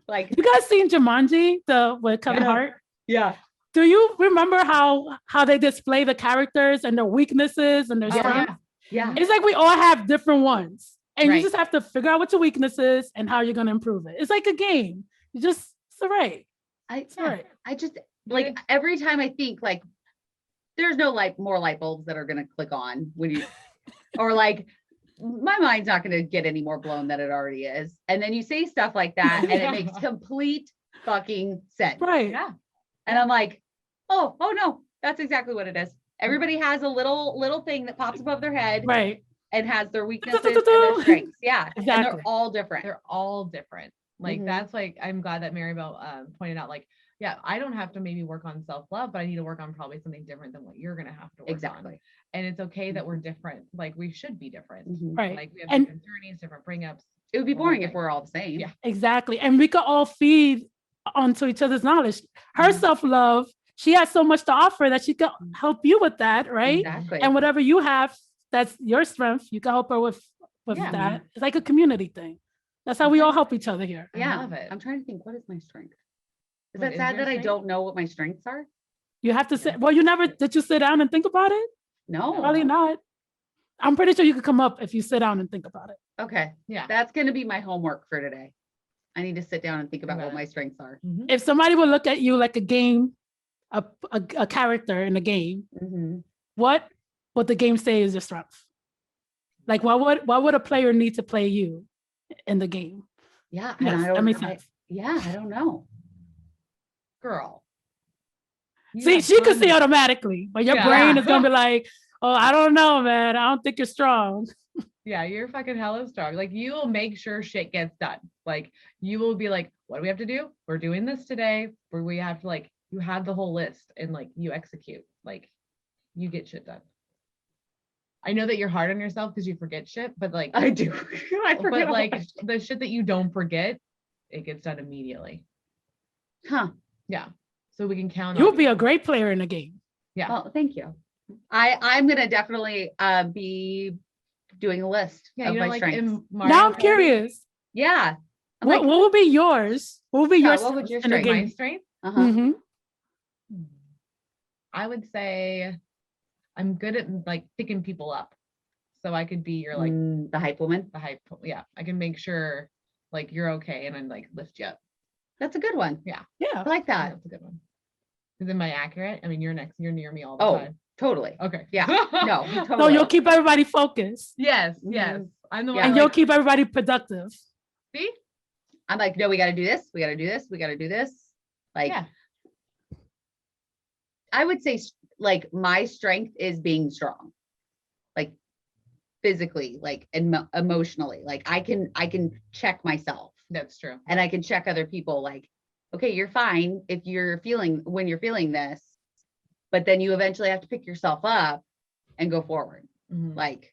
Like, You guys seen Jumanji, with Kevin Yeah. Hart? yeah. Do you remember how they display the characters and their weaknesses and their Oh, strengths? yeah. Yeah. It's like we all have different ones. And Right. you just have to figure out what your weakness is and how you're gonna improve it. It's like a game. It's all right. It's all right. I just like every time I think like there's no more light bulbs that are gonna click on when you or like my mind's not gonna get any more blown than it already is. And then you say stuff like that and it makes complete fucking sense. Right. Yeah. And I'm like, oh no, that's exactly what it is. Everybody has a little thing that pops above their head Right. and has their weaknesses and their strengths. Yeah. And Exactly. they're all different. They're all different. Like Mhm. that's like, I'm glad that Maribel pointed out, like, yeah, I don't have to maybe work on self-love, but I need to work on probably something different than what you're gonna have to work on. Exactly. And it's okay that we're different. Like we should be different. Mhm. Right. Like we have And different journeys, different bring-ups. It would be the whole boring if thing. we're all the same. Yeah. exactly. And we could all feed onto each other's knowledge. Her Mhm. self-love, she has so much to offer that she can help you with that, right? Exactly. And whatever you have, that's your strength. You can help her with Yeah. that. It's like a community thing. That's how we all help each other here. I yeah. love it. I'm trying to think, what is my strength? Is What that is sad your that I strength? don't know what my strengths are? You have to sit. Well, did you sit down and think about it? No. Probably not. I'm pretty sure you could come up if you sit down and think about it. Okay. Yeah. That's going to be my homework for today. I need to sit down and think about Got what it. my strengths are. Mhm. If somebody would look at you like a game, a character in a game, Mhm. what would the game say is your strength? Like what would a player need to play you in the game? Yeah. And Yes, I that don't, makes I- sense. yeah, I don't know. Girl. You See, have she could see fun. automatically, but your Yeah. brain is gonna be like, oh, I don't know, man. I don't think you're strong. Yeah, you're fucking hella strong. Like you will make sure shit gets done. Like you will be like, what do we have to do? We're doing this today. Where we have to like, you have the whole list and like you execute. Like you get shit done. I know that you're hard on yourself because you forget shit, but like I do. I forget. but all like my shit. the shit that you don't forget, it gets done immediately. Huh. Yeah. So we can count You'll on be you. a great player in the game. Yeah. Well, thank you. I'm going to definitely be doing a list Yeah, of you know, my like strengths. in Mario Now I'm Kart, curious. Yeah. I'm What like, will be yours? What will be Yeah, your what would strengths your in the strength- my game? strength, uh-huh. Mhm. I would say I'm good at like picking people up. So I could be your like The hype woman. the hype. Yeah, I can make sure like you're okay and then like lift you up. That's a good one. Yeah. I like that. That's a good one. Is am I accurate? I mean, you're near me all the Oh, time. totally. Okay. Yeah. No, So totally. you'll keep everybody focused Yes, Mhm. yes. I'm the Yeah. one. and like, you'll keep everybody productive. see? I'm like, no, we got to do this. We got to do this. We got to do this. Like, Yeah. I would say like my strength is being strong, like physically, like emotionally. Like I can check myself That's true. and I can check other people. Like, okay, you're fine if when you're feeling this, but then you eventually have to pick yourself up and go forward. Mhm. Like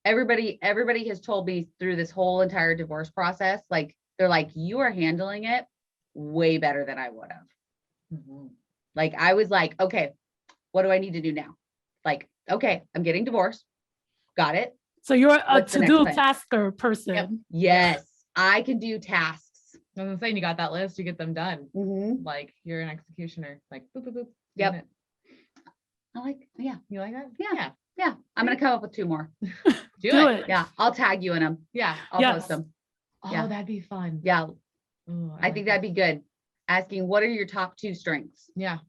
everybody has told me through this whole entire divorce process, like they're like, you are handling it way better than I would have. Mhm. Like I was like, okay, what do I need to do now? Like, okay, I'm getting divorced. Got it. So you're a What's the next to-do plan? tasker person. Yes, I can do tasks. I was saying, you got that list, you get them done. Mhm. Like you're an executioner. Like boop, boop, boop. Yep. doing it. I like, yeah, You like that? Yeah. yeah. I'm gonna come up with 2 more. Do it. Yeah, I'll tag you in them. Yeah. I'll Yes. post them. Oh, Yeah. that'd be fun. Yeah, Ooh, I think that'd be good. Asking, what are your top 2 strengths? Yeah.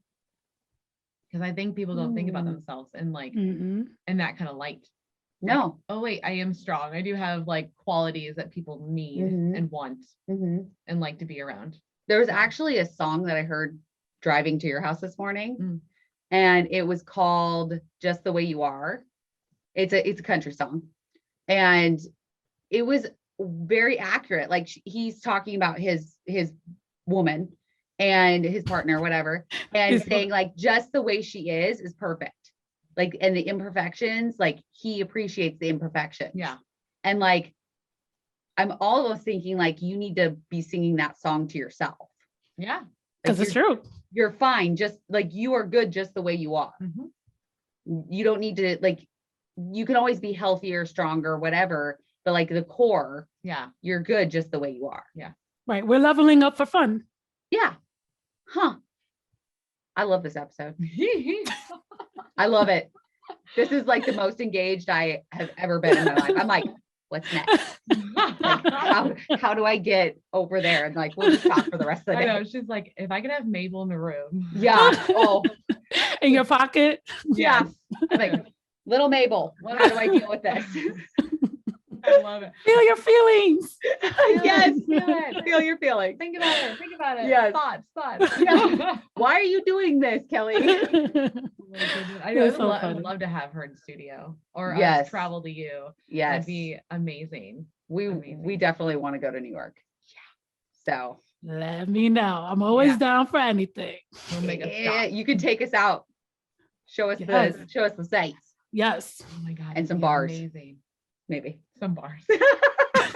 Because I think people don't think about Ooh. themselves in like Mhm. in that kind of light. No. Oh wait, I am strong. I do have like qualities that people need Mhm. and want Mhm. and like to be around. There was actually a song that I heard driving to your house this morning, Mm. and it was called "Just the Way You Are." It's a country song, and it was very accurate. Like he's talking about his woman and his partner, whatever, and His saying like just the way she is perfect. Like, and the imperfections, like he appreciates the imperfections. Yeah. And like, I'm almost thinking like you need to be singing that song to yourself. Yeah. Like, Because it's true. you're fine. Just like you are good just the way you are. Mhm. You don't need to like, you can always be healthier, stronger, whatever, but like the core, Yeah. you're good just the way you are. Right. We're leveling up for fun. Yeah. Huh. I love this episode. I love it. This is like the most engaged I have ever been in my life. I'm like, what's next? Like, how do I get over there? And like, we'll just talk for the rest of the I know. day. She's like, if I could have Mabel in the room. Yeah. Oh, In your pocket. yeah. Yes. I'm like, little Mabel, how do I deal with this? I love it. Feel your feelings. Yes. Feel it. Feel your feelings. Think about it. Think about it. Yes. Thoughts. Yeah. Why are you doing this, Kelly? Oh my goodness. I know. That's so I would funny. love to have her in studio or Yes. us travel to you. Yes. That'd be amazing. We amazing. definitely want to go to New York. Yeah. So Let me know. I'm always Yeah. down for anything. We'll make a yeah, stop. you can take us out. Show us Yes. the sights, Yes. Oh my god. And that'd some be bars. Amazing. maybe. Some bars.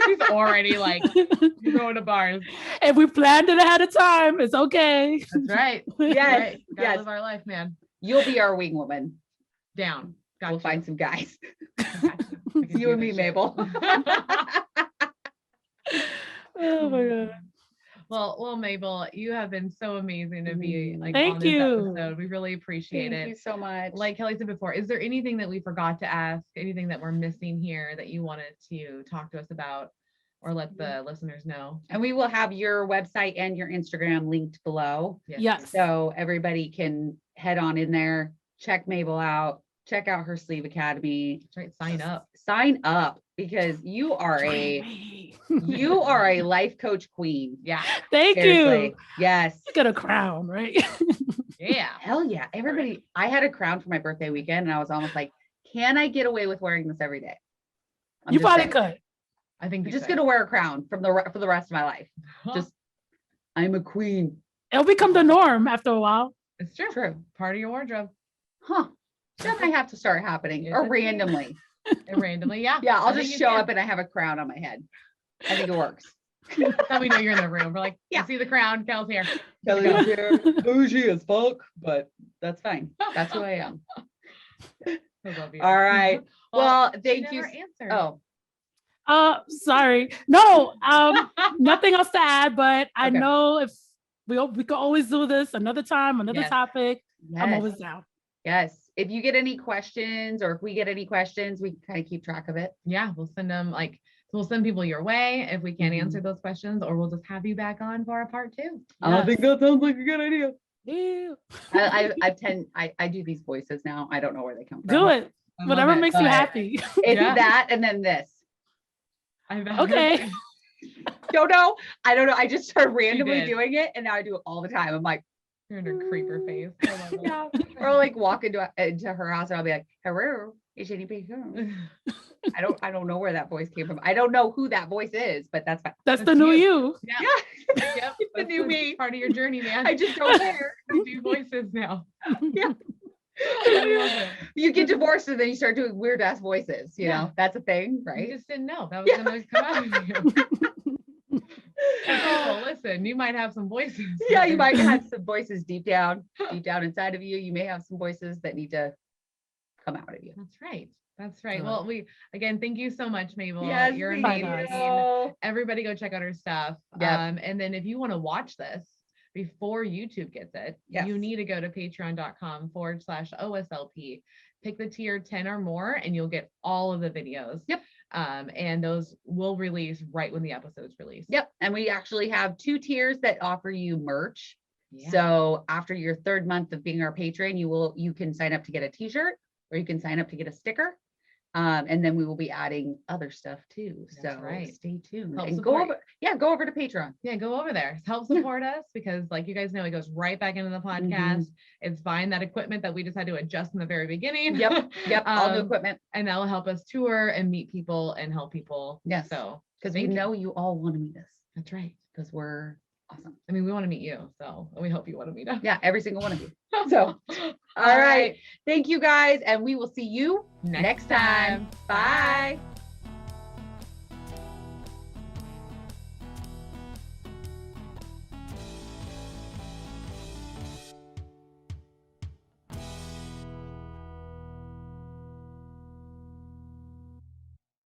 She's already like going to bars. If we planned it ahead of time, it's okay. That's right. Yes. Right. Gotta Yes. live our life, man. You'll be our wing woman. Down. Got We'll find some guys. you You and me, Mabel. Oh my God. Well, Mabel, you have been so amazing to be like Thank on this you. episode. We really appreciate Thank it. you so much. Like Kelly said before, is there anything that we forgot to ask, anything that we're missing here that you wanted to talk to us about or let the listeners know? and we will have your website and your Instagram linked below. Yes. So everybody can head on in there, check Mabel out, check out her Sleeve Academy, That's right. Sign up. sign up because you are Join a me. you are a life coach queen. Yeah. Thank Seriously. you. Yes. You get a crown, right? Yeah. Hell yeah. Everybody, I had a crown for my birthday weekend and I was almost like, can I get away with wearing this every day? I'm You just probably saying. could. I think I'm you just could. gonna wear a crown for the rest of my life. Just I'm a queen. It'll become the norm after a while. It's true. True. Part of your wardrobe. Huh. That might have to start happening Yes, or it is. randomly. And randomly, yeah. Yeah, I'll I think just you show can. up and I have a crown on my head. I think it works. How we know you're in the room. We're like, Yeah. yeah. See the crown. Kel's here. Kelly's here, bougie as fuck, but that's fine. That's who I am. I love you. All right. Well, she thank you. never answered. Oh, Sorry. No, nothing else to add, but I Okay. know if we could always do this another time, another Yes. topic. I'm yes. always down. Yes. If you get any questions or if we get any questions, we can kind of keep track of it. Yeah, we'll send them we'll send people your way if we can't Mhm. answer those questions, or we'll just have you back on for a part 2. I think that sounds like a good idea. Ew. I do these voices now. I don't know where they come from. Do it. I love Whatever it. makes you but- happy. It's Yeah. that and then this. Okay. Don't know. I don't know. I just started randomly did. doing it and now I do it all the time. I'm like, You're in a creeper face. I love it. yeah. Or I'll like walk into her house and I'll be like, hello, is anybody home? I don't know where that voice came from. I don't know who that voice is, but that's fine. That's the That's new you. you. Yeah. Yeah. Yep. It's the That's new me. part of your journey, man. I just don't care. You do voices now. Yeah. I love it. You get divorced and then you start doing weird ass voices. You Yeah. know, that's a thing, You right? just didn't know that was Yeah. gonna come out of you. Well, listen, you might have some voices. Yeah, you might have some voices deep down inside of you. You may have some voices that need to come out of you. That's right. That's right. Good. Well, again, thank you so much, Mabel. Yes, You're thank amazing. you. Everybody go check out her stuff. Yep. And then if you want to watch this before YouTube gets it, Yes. you need to go to patreon.com/OSLP, pick the tier 10 or more, and you'll get all of the videos. Yep. And those will release right when the episode's released. Yep. And we actually have 2 tiers that offer you merch. Yeah. So after your 3rd month of being our patron, you can sign up to get a t-shirt, or you can sign up to get a sticker. And then we will be adding other stuff too. That's So right. stay tuned Help and support. go over to Patreon. Yeah, go over there. Help support us, because like you guys know, it goes right back into the podcast. It's buying that equipment that we just had to adjust in the very beginning. Yep. All new equipment. And that will help us tour and meet people and help people. Yes. So Because we thank you. know you all want to meet us That's right. because we're awesome. I mean, we want to meet you, so we hope you want to meet us. Yeah, every single one of you. So, all right. Thank you guys. And we will see you next time. Bye.